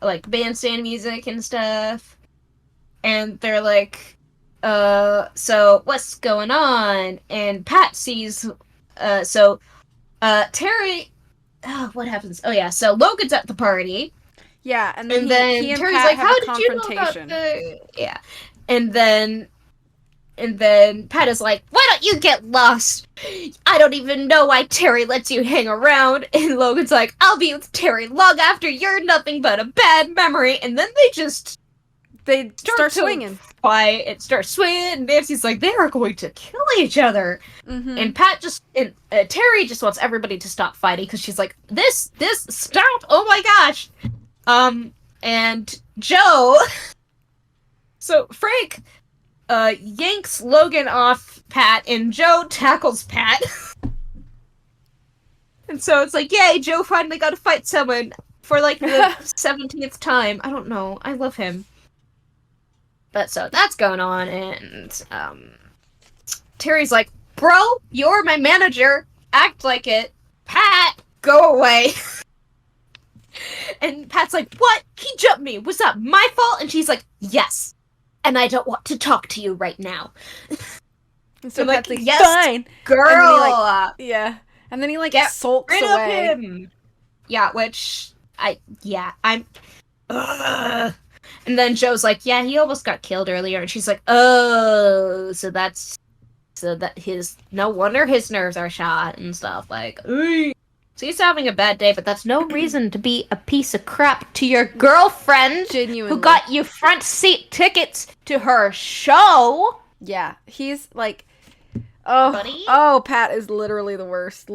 like bandstand music and stuff. And they're like, so what's going on? And Pat sees, Terry, what happens? Oh yeah, so Logan's at the party. Yeah, and then he and Terry's Pat like, have "How a did you know about confrontation. Yeah, and then Pat is like, "Why don't you get lost? I don't even know why Terry lets you hang around." And Logan's like, "I'll be with Terry long after you're nothing but a bad memory." And then they start swinging. Fight and start swinging. And Nancy's like, "They are going to kill each other." Mm-hmm. And Terry just wants everybody to stop fighting, because she's like, "This stop! Oh my gosh!" And Joe. So Frank yanks Logan off Pat, and Joe tackles Pat. And so it's like, yay, Joe finally got to fight someone for like the 17th time. I don't know. I love him. But so that's going on, and Terry's like, "Bro, you're my manager. Act like it. Pat, go away." And Pat's like, "What? He jumped me. Was that my fault?" And she's like, "Yes. And I don't want to talk to you right now." And so Pat's like, "Yes, fine, girl." And then he like Get sulks rid away. of him. Yeah, I'm. Ugh. And then Joe's like, "Yeah, he almost got killed earlier." And she's like, "Oh, so no wonder his nerves are shot and stuff." Like, "Ooh." So he's having a bad day, but that's no reason to be a piece of crap to your girlfriend, Genuinely. who got you front seat tickets to her show. Yeah, he's like, oh, Buddy? Pat is literally the worst.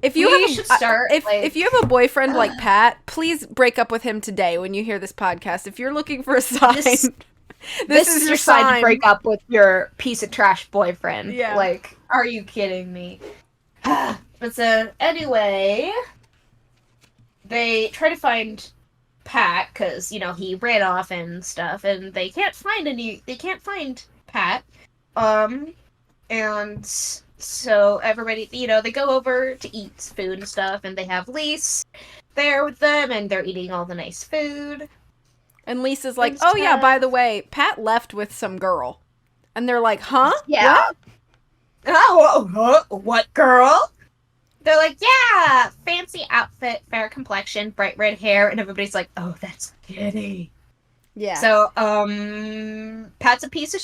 If you have a boyfriend like Pat, please break up with him today when you hear this podcast. If you're looking for a sign, this is your sign to break up with your piece of trash boyfriend. Yeah. Like, are you kidding me? But so, anyway, they try to find Pat, because, he ran off and stuff, and they can't find Pat. And so everybody, they go over to eat food and stuff, and they have Lise there with them, and they're eating all the nice food. And Lisa's like, "Oh yeah, by the way, Pat left with some girl." And they're like, "Huh? Yeah. What?" Oh, what girl? They're like, "Yeah, fancy outfit, fair complexion, bright red hair," and everybody's like, "Oh, that's Kitty." Yeah. So, Pat's a piece of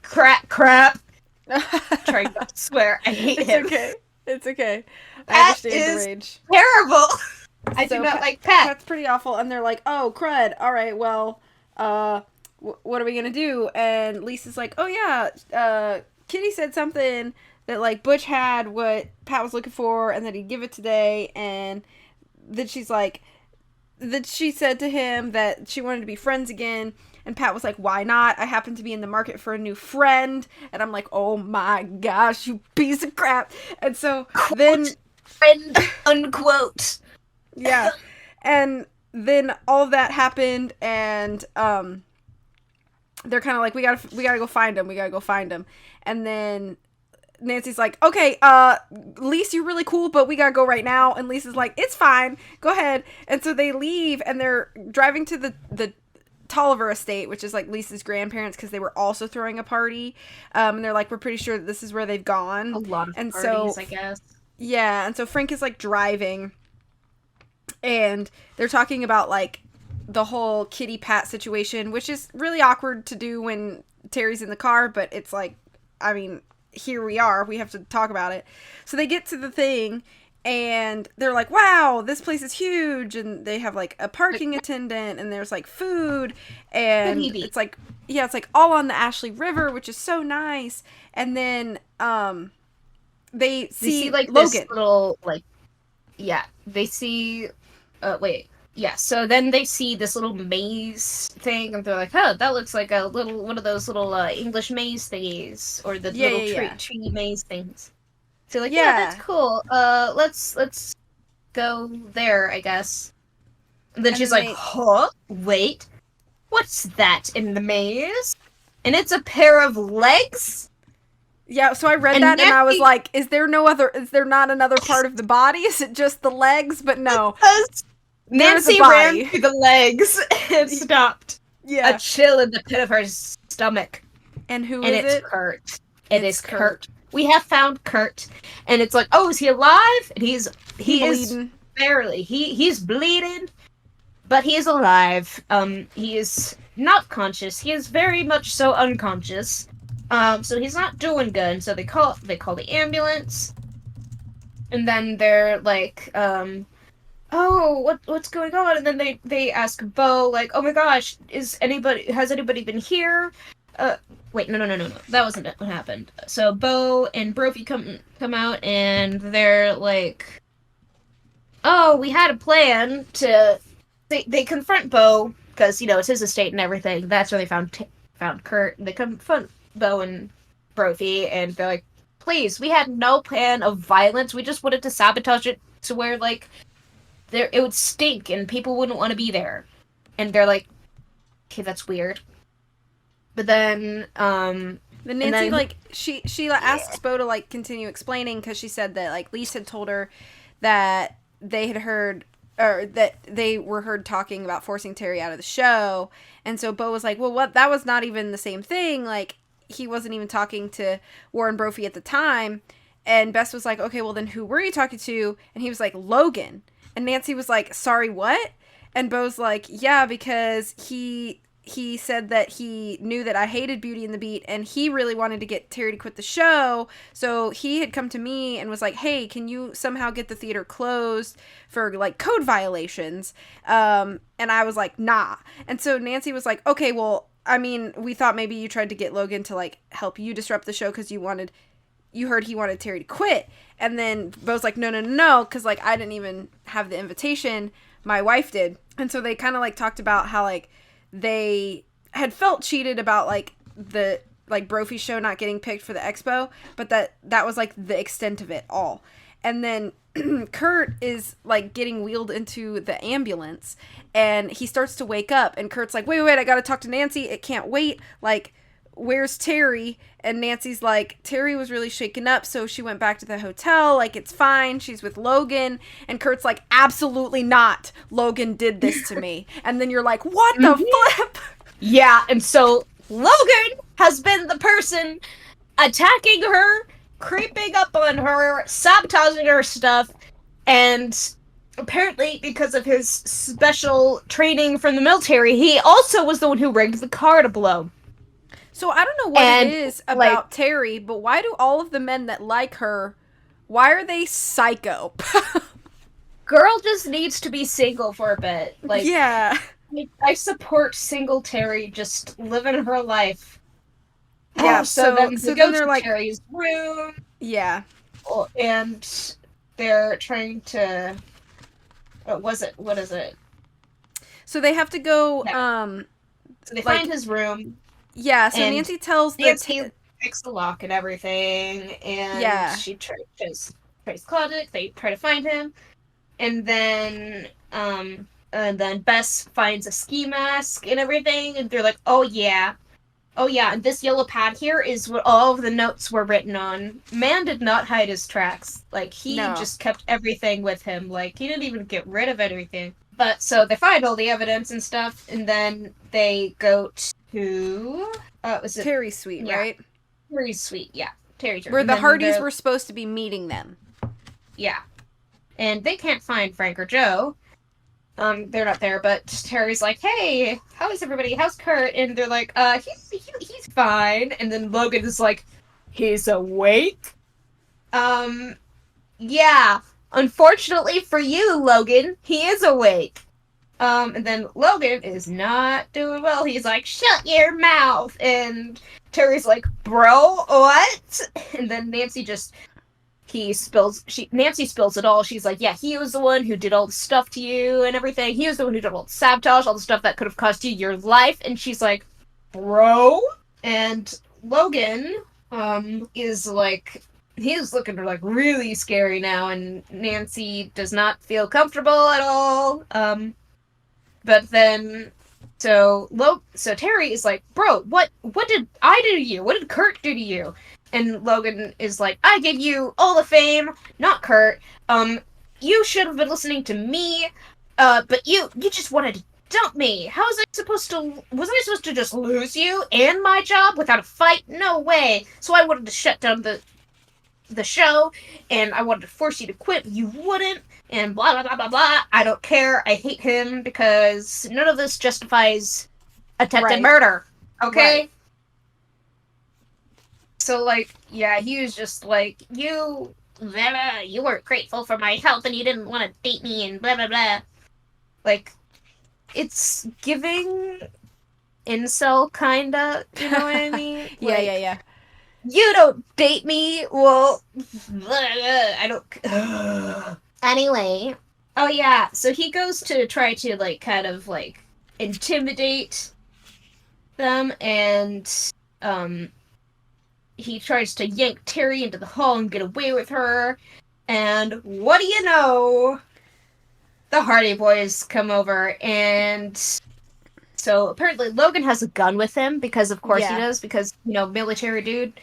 crap. Trying not to swear. I hate him. It's okay. I Pat understand is the rage. terrible. I do not like Pat. Pat's pretty awful, and they're like, "Oh, crud. All right, well, what are we gonna do?" And Lisa's like, "Oh yeah, Kitty said something that like Butch had what Pat was looking for, and that he'd give it today, and that she said to him that she wanted to be friends again, And Pat was like, why not? I happen to be in the market for a new friend. And I'm like, oh my gosh, you piece of crap. And so Quote, then... friend, unquote. Yeah. And then all of that happened, and they're kind of like, we gotta go find him. And then Nancy's like, okay, Lise, you're really cool, but we gotta go right now. And Lisa's like, it's fine, go ahead. And so they leave, and they're driving to the Tolliver estate, which is like Lisa's grandparents, because they were also throwing a party. And they're like, we're pretty sure that this is where they've gone. A lot of and parties, so, I guess. Yeah, and so Frank is like driving, and they're talking about like the whole Kitty Pat situation, which is really awkward to do when Terry's in the car, but it's like, I mean, here we are, we have to talk about it. So they get to the thing, and they're like, wow, this place is huge, and they have like a parking attendant, and there's like food, and it's like, yeah, it's like all on the Ashley River, which is so nice. And then they see like Logan. This little, like, yeah, they see so then they see this little maze thing, and they're like, oh, that looks like a little one of those little English maze thingies, or the tree maze things. So like, yeah, that's cool. Let's go there, I guess. And then she's like, huh? Wait, what's that in the maze? And it's a pair of legs? Yeah, so I read that, and I was like, is there not another part of the body? Is it just the legs? But no. Because Nancy ran through the legs and stopped. Yeah. A chill in the pit of her stomach. And who is it? And it's Kurt. It is Kurt. We have found Kurt. And it's like, oh, is he alive? And he is barely. He's bleeding, but he is alive. He is not conscious. He is very much so unconscious. So he's not doing good. So they call the ambulance. And then they're like, oh, what's going on? And then they ask Bo, like, oh my gosh, has anybody been here? Wait, no. That wasn't what happened. So Bo and Brophy come out, and they're like, oh, we had a plan to... They confront Bo, because, it's his estate and everything. That's where they found Kurt. They confront Bo and Brophy, and they're like, please, we had no plan of violence. We just wanted to sabotage it to where, like, it would stink and people wouldn't want to be there. And they're like, okay, that's weird. But then, Nancy, like, she asks Bo to, like, continue explaining, because she said that, like, Lise had told her that they had heard, or that they were heard talking about forcing Terry out of the show. And so Bo was like, well, what? That was not even the same thing. Like, he wasn't even talking to Warren Brophy at the time. And Bess was like, okay, well, then who were you talking to? And he was like, Logan. And Nancy was like, sorry, what? And Bo's like, yeah, because he said that he knew that I hated Beauty and the Beat, and he really wanted to get Terry to quit the show. So he had come to me and was like, hey, can you somehow get the theater closed for, like, code violations? And I was like, nah. And so Nancy was like, okay, well, I mean, we thought maybe you tried to get Logan to, like, help you disrupt the show because you heard he wanted Terry to quit. And then Bo's like, no, because, like, I didn't even have the invitation. My wife did. And so they kind of, like, talked about how, like, they had felt cheated about, like, the, like, Brophy show not getting picked for the expo, but that was, like, the extent of it all. And then Kurt is, like, getting wheeled into the ambulance, and he starts to wake up, and Kurt's like, wait, I gotta talk to Nancy. It can't wait. Like, where's Terry? And Nancy's like, Terry was really shaken up, so she went back to the hotel. Like, it's fine. She's with Logan. And Kurt's like, absolutely not. Logan did this to me. And then you're like, what the flip? Yeah, and so Logan has been the person attacking her, creeping up on her, sabotaging her stuff, and apparently because of his special training from the military, he also was the one who rigged the car to blow. So I don't know what it is about, like, Terry, but why do all of the men that like her, why are they psycho? Girl just needs to be single for a bit. Like, yeah. I support single Terry just living her life. Yeah, so then they're like, Terry's room. Yeah. And they're trying to... What is it? So they have to go, So they find his room. Yeah, so Nancy tells Nancy picks the lock and everything, and she tries to closet. They try to find him, and then Bess finds a ski mask and everything, and they're like, "Oh yeah, and this yellow pad here is what all of the notes were written on." Man did not hide his tracks. Like, he just kept everything with him. Like, he didn't even get rid of everything. But so they find all the evidence and stuff, and then they go to was it Terry's suite, right? Terry's suite, yeah. Terry's room. Where the Hardys were supposed to be meeting them. Yeah. And they can't find Frank or Joe. They're not there, but Terry's like, "Hey, how is everybody? How's Kurt?" And they're like, he's fine." And then Logan is like, "He's awake?" Yeah. Unfortunately for you, Logan, he is awake. And then Logan is not doing well. He's like, "Shut your mouth!" And Terry's like, "Bro, what?" And then Nancy Nancy spills it all. She's like, "Yeah, he was the one who did all the stuff to you and everything. He was the one who did all the sabotage, all the stuff that could have cost you your life." And she's like, "Bro?" And Logan, is like, he's looking like really scary now, and Nancy does not feel comfortable at all. But then, so Terry is like, "Bro, what did I do to you? What did Kurt do to you?" And Logan is like, "I gave you all the fame, not Kurt. You should have been listening to me. But you just wanted to dump me. How was I supposed to just lose you and my job without a fight? No way. So I wanted to shut down the show, and I wanted to force you to quit. You wouldn't, and blah, blah, blah, blah, blah. I don't care. I hate him because none of this justifies attempted murder. Okay?" Right. So, like, yeah, he was just like, you weren't grateful for my help, and you didn't want to date me, and blah, blah, blah. Like, it's giving incel, kinda, you know what I mean? Yeah. You don't date me, well, I don't... Anyway. Oh, yeah, so he goes to try to, like, kind of, like, intimidate them, and, he tries to yank Terry into the hall and get away with her. And what do you know? The Hardy Boys come over, and so apparently Logan has a gun with him, because of course he does, because, military dude.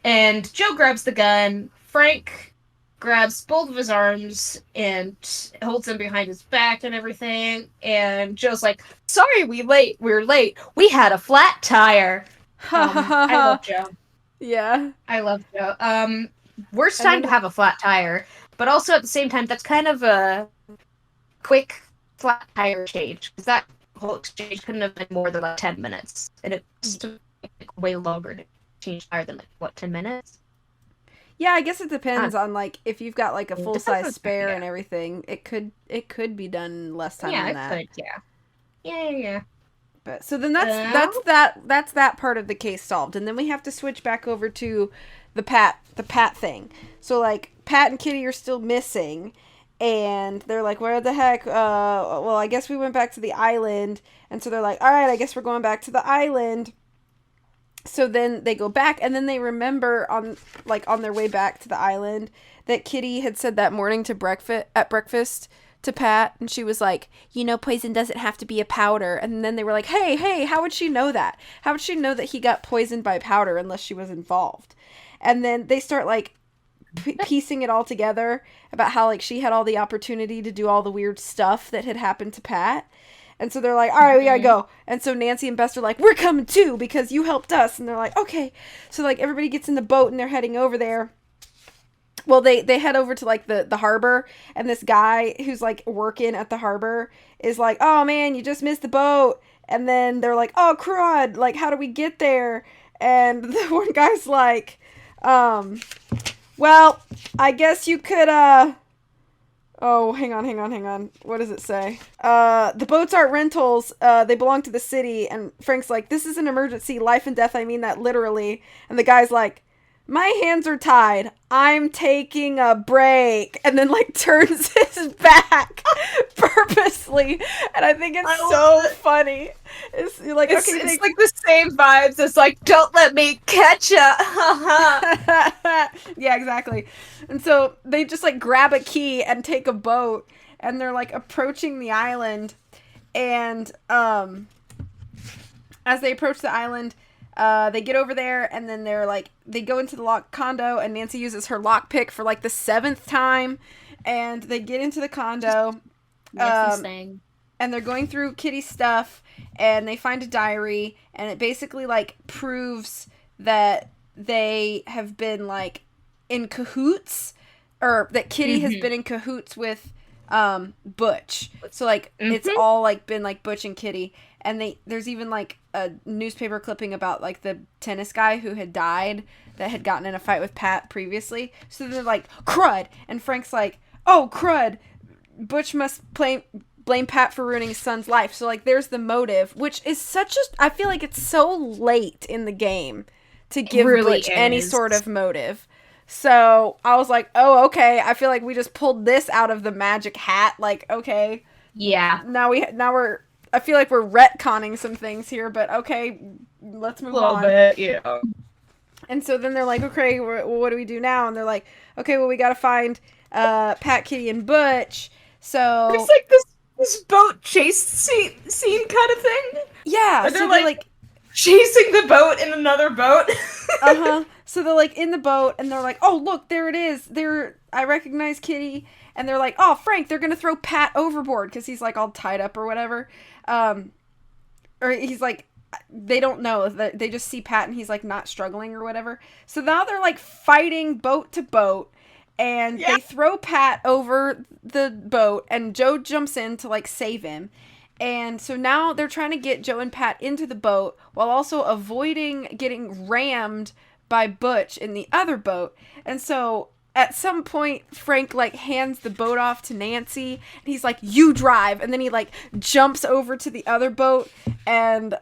And Joe grabs the gun. Frank grabs both of his arms and holds him behind his back and everything. And Joe's like, "Sorry, we're late. We had a flat tire." I love Joe. Yeah. I love Joe. Worst time to have a flat tire, but also at the same time, that's kind of a quick flat tire change, because that whole exchange couldn't have been more than like 10 minutes, and it took way longer to change tire than 10 minutes? Yeah, I guess it depends on, like, if you've got like a full size spare and everything, it could be done in less time than that. It could, yeah. But so then that's that part of the case solved, and then we have to switch back over to the Pat thing. So, like, Pat and Kitty are still missing, and they're like, "Where the heck? Well, I guess we went back to the island." And so they're like, "All right, I guess we're going back to the island." So then they go back, and then they remember on their way back to the island that Kitty had said that morning at breakfast to Pat, and she was like, "Poison doesn't have to be a powder." And then they were like, hey, how would she know that? How would she know that he got poisoned by powder unless she was involved? And then they start, like, piecing it all together about how, like, she had all the opportunity to do all the weird stuff that had happened to Pat. And so they're like, "All right, we gotta go." And so Nancy and Bess are like, "We're coming too, because you helped us." And they're like, "Okay." So, like, everybody gets in the boat, and they're heading over there. Well, they head over to, like, the harbor, and this guy who's, like, working at the harbor is like, "Oh, man, you just missed the boat." And then they're like, "Oh, crud, like, how do we get there?" And the one guy's like, "Well, I guess you could, oh, hang on. What does it say? The boats aren't rentals. They belong to the city." And Frank's like, "This is an emergency. Life and death, I mean that literally." And the guy's like, my hands are tied. I'm taking a break. And then, like, turns his back purposely. And I think it's so funny. It's like, it's, okay, it's like the same vibes as, like, don't let me catch ya. Yeah, exactly. And so they just, like, grab a key and take a boat. And they're, like, approaching the island. And, as they approach the island, they get over there, and then they're like, they go into the locked condo, and Nancy uses her lockpick for like the 7th time, and they get into the condo, and they're going through Kitty's stuff, and they find a diary, and it basically like proves that they have been like in cahoots, or that Kitty has been in cahoots with Butch. So like it's all like been like Butch and Kitty, and there's even like a newspaper clipping about like the tennis guy who had died that had gotten in a fight with Pat previously. So they're like, crud, and Frank's like, oh crud, Butch must blame Pat for ruining his son's life. So like there's the motive, which is I feel like it's so late in the game to give Butch any sort of motive. So I was like, oh, okay. I feel like we just pulled this out of the magic hat. Like, okay. Yeah. I feel like we're retconning some things here, but okay, let's move on. A little bit, yeah. And so then they're like, okay, what do we do now? And they're like, okay, well, we gotta find Pat, Kitty, and Butch. So it's like this boat chase scene kind of thing. Yeah. Or they're like chasing the boat in another boat. So they're like in the boat, and they're like, oh look, there it is. I recognize Kitty, and they're like, oh Frank, they're gonna throw Pat overboard because he's like all tied up or whatever. Or he's like, they don't know, they just see Pat and he's like not struggling or whatever. So now they're like fighting boat to boat, and they throw Pat over the boat, and Joe jumps in to like save him. And so now they're trying to get Joe and Pat into the boat while also avoiding getting rammed by Butch in the other boat. And so at some point, Frank like hands the boat off to Nancy, and he's like, you drive. And then he like jumps over to the other boat, and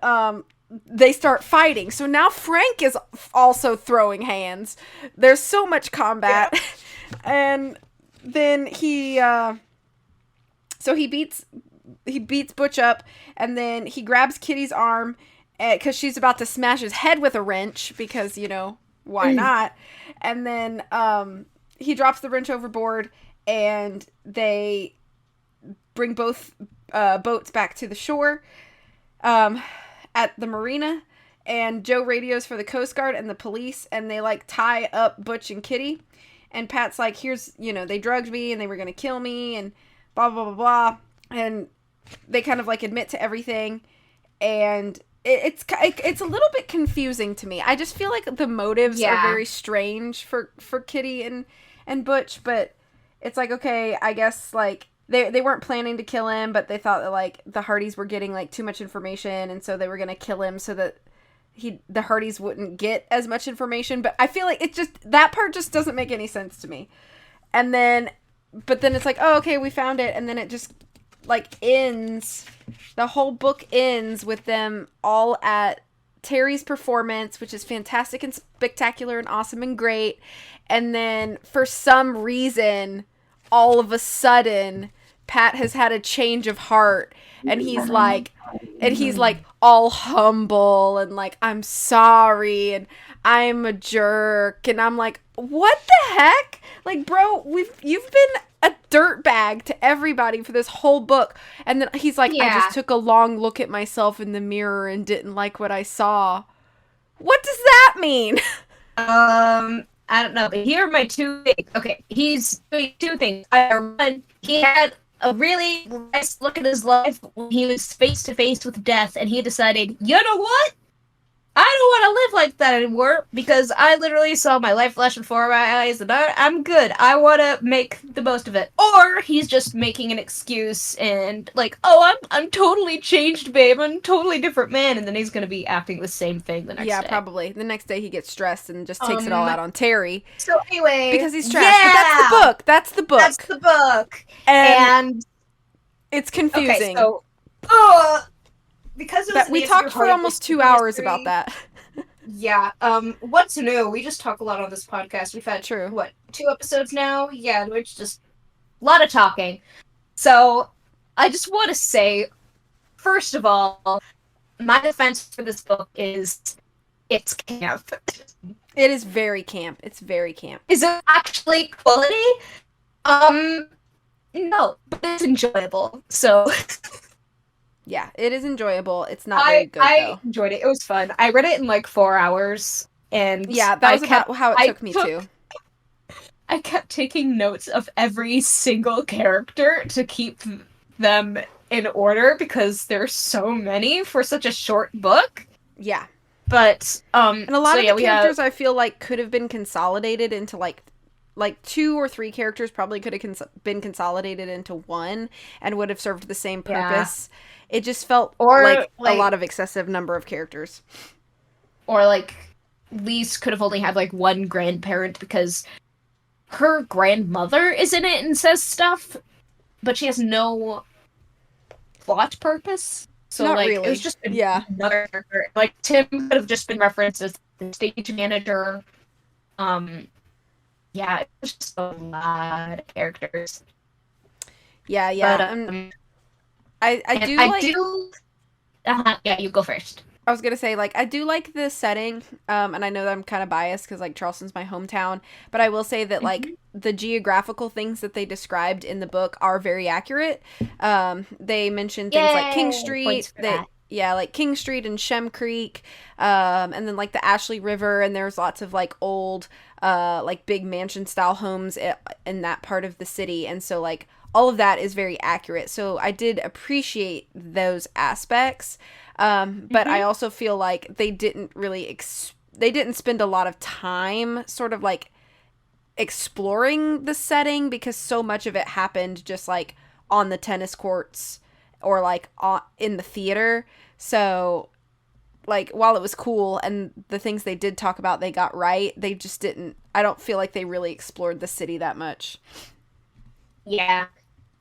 they start fighting. So now Frank is also throwing hands. There's so much combat. Yeah. And then he beats Butch up, and then he grabs Kitty's arm because she's about to smash his head with a wrench because, why not? And then he drops the wrench overboard, and they bring both boats back to the shore at the marina, and Joe radios for the Coast Guard and the police, and they like tie up Butch and Kitty, and Pat's like, here's, they drugged me and they were going to kill me and blah, blah, blah, blah. And they kind of like admit to everything, and it's a little bit confusing to me. I just feel like the motives are very strange for Kitty and Butch, but it's like, okay, I guess like they weren't planning to kill him, but they thought that like the Hardys were getting like too much information, and so they were gonna kill him so that the Hardys wouldn't get as much information. But I feel like that part just doesn't make any sense to me. And then, but then it's like, oh, okay, we found it, and then it just like ends. The whole book ends with them all at Terry's performance, which is fantastic and spectacular and awesome and great. And then for some reason, all of a sudden, Pat has had a change of heart, and he's like all humble and like, I'm sorry and I'm a jerk, and I'm like, what the heck? Like, bro, you've been a dirtbag to everybody for this whole book. And then he's like, I just took a long look at myself in the mirror and didn't like what I saw. What does that mean? I don't know, but here are my 2 things. Okay, he's doing 2 things. One, he had a really nice look at his life when he was face to face with death, and he decided, you know what? I don't want to live like that anymore, because I literally saw my life flash before my eyes, and I'm good. I want to make the most of it. Or he's just making an excuse and like, oh, I'm totally changed, babe. I'm a totally different man, and then he's gonna be acting the same thing the next day. Yeah, probably. The next day he gets stressed and just takes it all out on Terry. So anyway, because he's stressed. Yeah! But that's the book. And it's confusing. Okay, so, because it was we talked for almost 2 hours about that. Yeah, what's new? We just talk a lot on this podcast. We've had, True. what, 2 episodes now? Yeah, which just a lot of talking. So, I just want to say, first of all, my defense for this book is it's camp. It is very camp. It's very camp. Is it actually quality? Um, no, but it's enjoyable. So Yeah, it is enjoyable. It's not very good I though. enjoyed it. It was fun. I read it in like 4 hours, and Yeah, that was about how it took me too. I kept taking notes of every single character to keep them in order because there's so many for such a short book. Yeah. But and a lot of the characters I feel like could have been consolidated into like 2 or 3 characters probably could have been consolidated into one and would have served the same purpose. Yeah. It just felt like a lot of excessive number of characters. Or like Lise could have only had like one grandparent because her grandmother is in it and says stuff, but she has no plot purpose. So not like really. it was just another character. Like Tim could have just been referenced as the stage manager. Yeah, it was just a lot of characters. Yeah. But, I do. Yeah, you go first. I was gonna say, like, I do like the setting, and I know that I'm kind of biased because, like, Charleston's my hometown, but I will say that, like, the geographical things that they described in the book are very accurate. They mentioned things like King Street, like King Street and Shem Creek, and then, like, the Ashley River, and there's lots of, like, old, like, big mansion-style homes in that part of the city, and so, like, all of that is very accurate, so I did appreciate those aspects. But I also feel like they didn't really they didn't spend a lot of time sort of like exploring the setting because so much of it happened just like on the tennis courts or like in the theater. So like while it was cool and the things they did talk about they got right, they just didn't. I don't feel like they really explored the city that much. Yeah,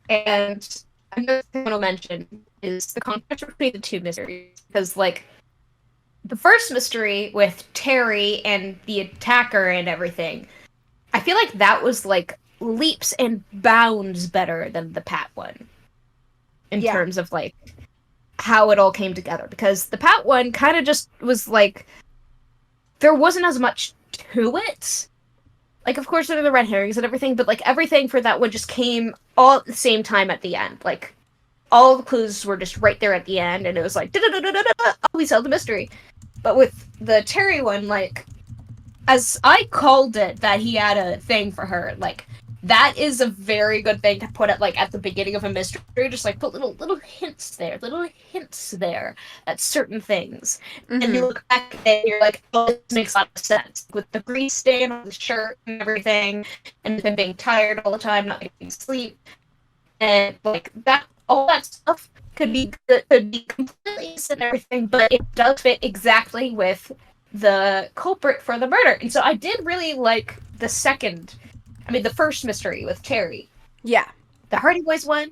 and another thing I want to mention is the contrast between the two mysteries. Because, like, the first mystery with Terry and the attacker and everything, I feel like that was, like, leaps and bounds better than the Pat one. In terms of, like, how it all came together. Because the Pat one kind of just was, like, there wasn't as much to it. Like, of course, there are the red herrings and everything, but, like, everything for that one just came all at the same time at the end. Like, all the clues were just right there at the end, and it was like, oh, we solved the mystery. But with the Terry one, like, as I called it, that he had a thing for her, like, that is a very good thing to put at, like, at the beginning of a mystery, just, like, put little hints there at certain things. And you look back at it, and you're like, oh, this makes a lot of sense. With the grease stain on the shirt and everything, and him being tired all the time, not getting sleep, and, like, that, all that stuff could be completely and everything, but it does fit exactly with the culprit for the murder. And so I did really like the first mystery with Terry. Yeah. The Hardy Boys one,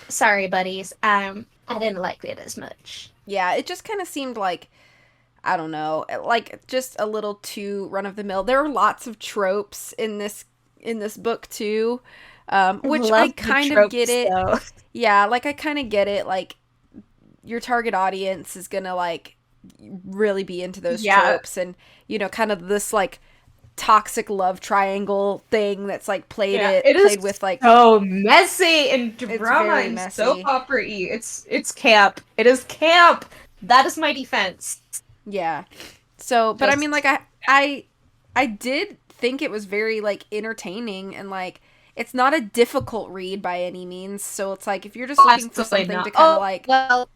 sorry, buddies. I didn't like it as much. Yeah, it just kind of seemed like, I don't know, like just a little too run-of-the-mill. There are lots of tropes in this book too, which I kind of get it. Though. Yeah, like I kind of get it. Like your target audience is gonna like really be into those tropes, and you know, kind of this like toxic love triangle thing that's like played with like so messy and drama and soap opera-y. It's camp. It is camp. That is my defense. Yeah. So, but I mean, like I did think it was very like entertaining and like it's not a difficult read by any means. So it's like if you're just looking for something to kind of like, well,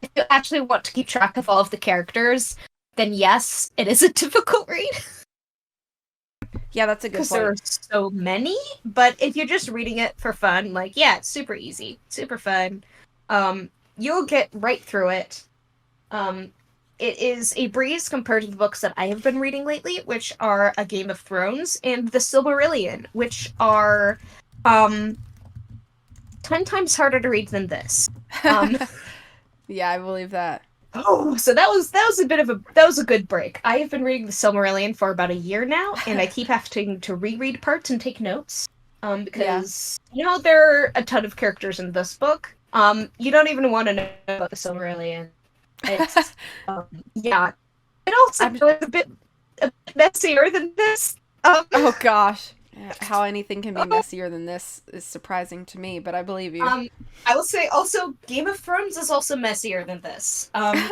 if you actually want to keep track of all of the characters, then yes, it is a difficult read. Yeah, that's a good point. Because there are so many, but if you're just reading it for fun, like, yeah, it's super easy, super fun. You'll get right through it. It is a breeze compared to the books that I have been reading lately, which are A Game of Thrones and The Silmarillion, which are 10 times harder to read than this. Yeah, I believe that. Oh, so that was a good break. I have been reading the Silmarillion for about a year now, and I keep having to reread parts and take notes. Because there are a ton of characters in this book. You don't even want to know about the Silmarillion. It's yeah. It also is a bit messier than this. Oh gosh. How anything can be messier than this is surprising to me, but I believe you. I will say also Game of Thrones is also messier than this. Everything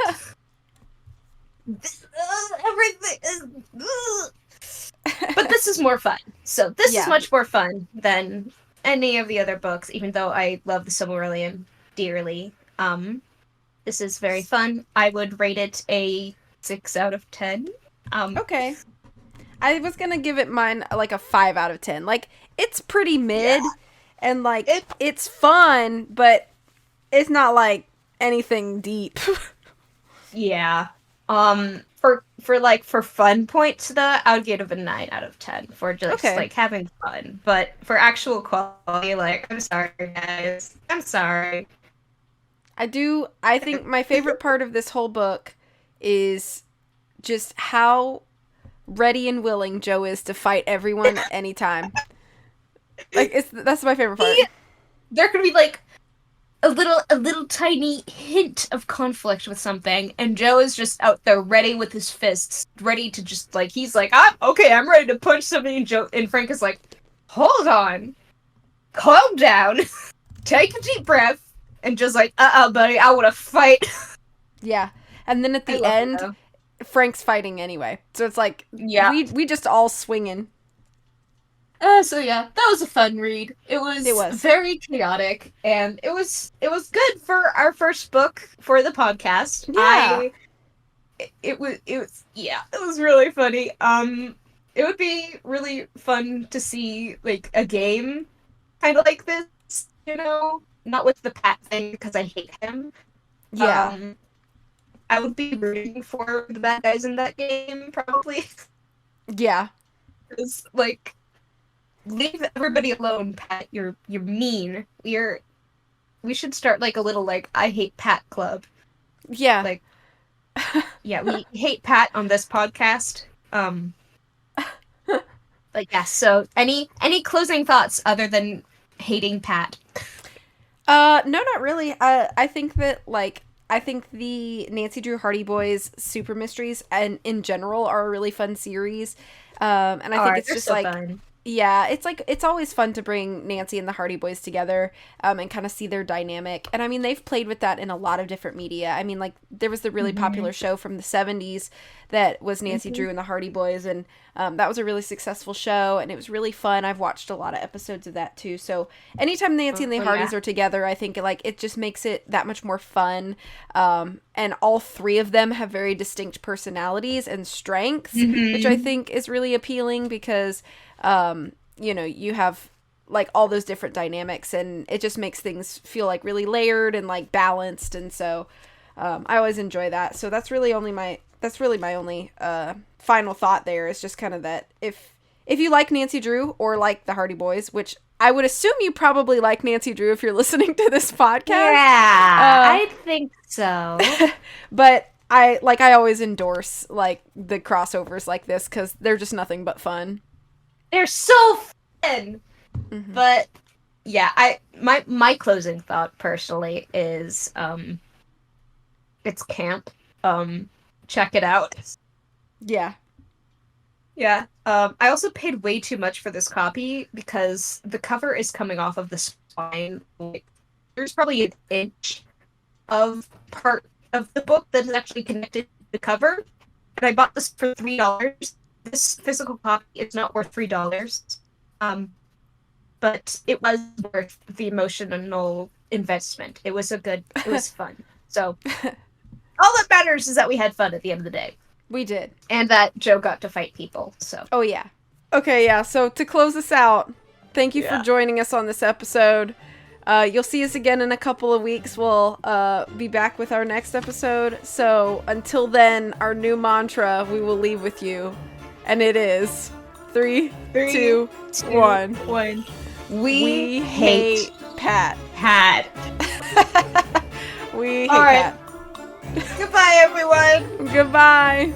is, but this is more fun. So this is much more fun than any of the other books, even though I love the Silmarillion dearly. This is very fun. I would rate it a 6 out of 10. Okay. I was gonna give it mine like a 5 out of 10. Like, it's pretty mid, and like it's fun, but it's not like anything deep. Yeah. For fun points though, I would give it a 9 out of 10 for just like having fun. But for actual quality, like, I'm sorry guys. I'm sorry. I think my favorite part of this whole book is just how ready and willing Joe is to fight everyone at any time. Like, that's my favorite part. There could be like a little tiny hint of conflict with something, and Joe is just out there ready with his fists, ready to just like, he's like, I'm ready to punch something, and Frank is like, hold on, calm down, take a deep breath, and just like, buddy, I want to fight. Yeah, and then at the end, Frank's fighting anyway, so it's like, we just all swinging. So yeah, that was a fun read. It was very chaotic, and it was good for our first book for the podcast. Yeah. It was really funny. It would be really fun to see like a game kind of like this, not with the Pat thing because I hate him. Yeah. I would be rooting for the bad guys in that game probably. Yeah. Because like, leave everybody alone, Pat. You're mean. We should start like a little like I hate Pat club. Yeah. Like, yeah, we hate Pat on this podcast. Like, yeah. So any closing thoughts other than hating Pat? No, not really. I think that I think the Nancy Drew Hardy Boys Super Mysteries and in general are a really fun series. And I think it's just so like fun. Yeah, it's always fun to bring Nancy and the Hardy Boys together, and kind of see their dynamic. And I mean, they've played with that in a lot of different media. I mean, like, there was the really popular show from the 70s that was Nancy Drew and the Hardy Boys, and that was a really successful show, and it was really fun. I've watched a lot of episodes of that too. So anytime Nancy and the Hardys are together, I think it just makes it that much more fun. And all three of them have very distinct personalities and strengths, which I think is really appealing because you have like all those different dynamics, and it just makes things feel like really layered and like balanced. And so I always enjoy that. So that's really my only final thought there, is just kind of that if you like Nancy Drew or like the Hardy Boys, which I would assume you probably like Nancy Drew if you're listening to this podcast. Yeah, I think so. But I always endorse like the crossovers like this because they're just nothing but fun. They're so fun. But yeah, my closing thought personally is it's camp. Check it out. Yeah. Yeah. I also paid way too much for this copy because the cover is coming off of the spine. Like, there's probably an inch of part of the book that is actually connected to the cover. And I bought this for $3. This physical copy is not worth $3. But it was worth the emotional investment. It was fun. So all that matters is that we had fun at the end of the day. We did. And that Joe got to fight people, so. Oh, yeah. Okay, yeah, so to close this out, thank you for joining us on this episode. You'll see us again in a couple of weeks. We'll be back with our next episode. So until then, our new mantra we will leave with you. And it is 3, 2, 1. We hate Pat. Pat. We hate Pat. Goodbye, everyone. Goodbye.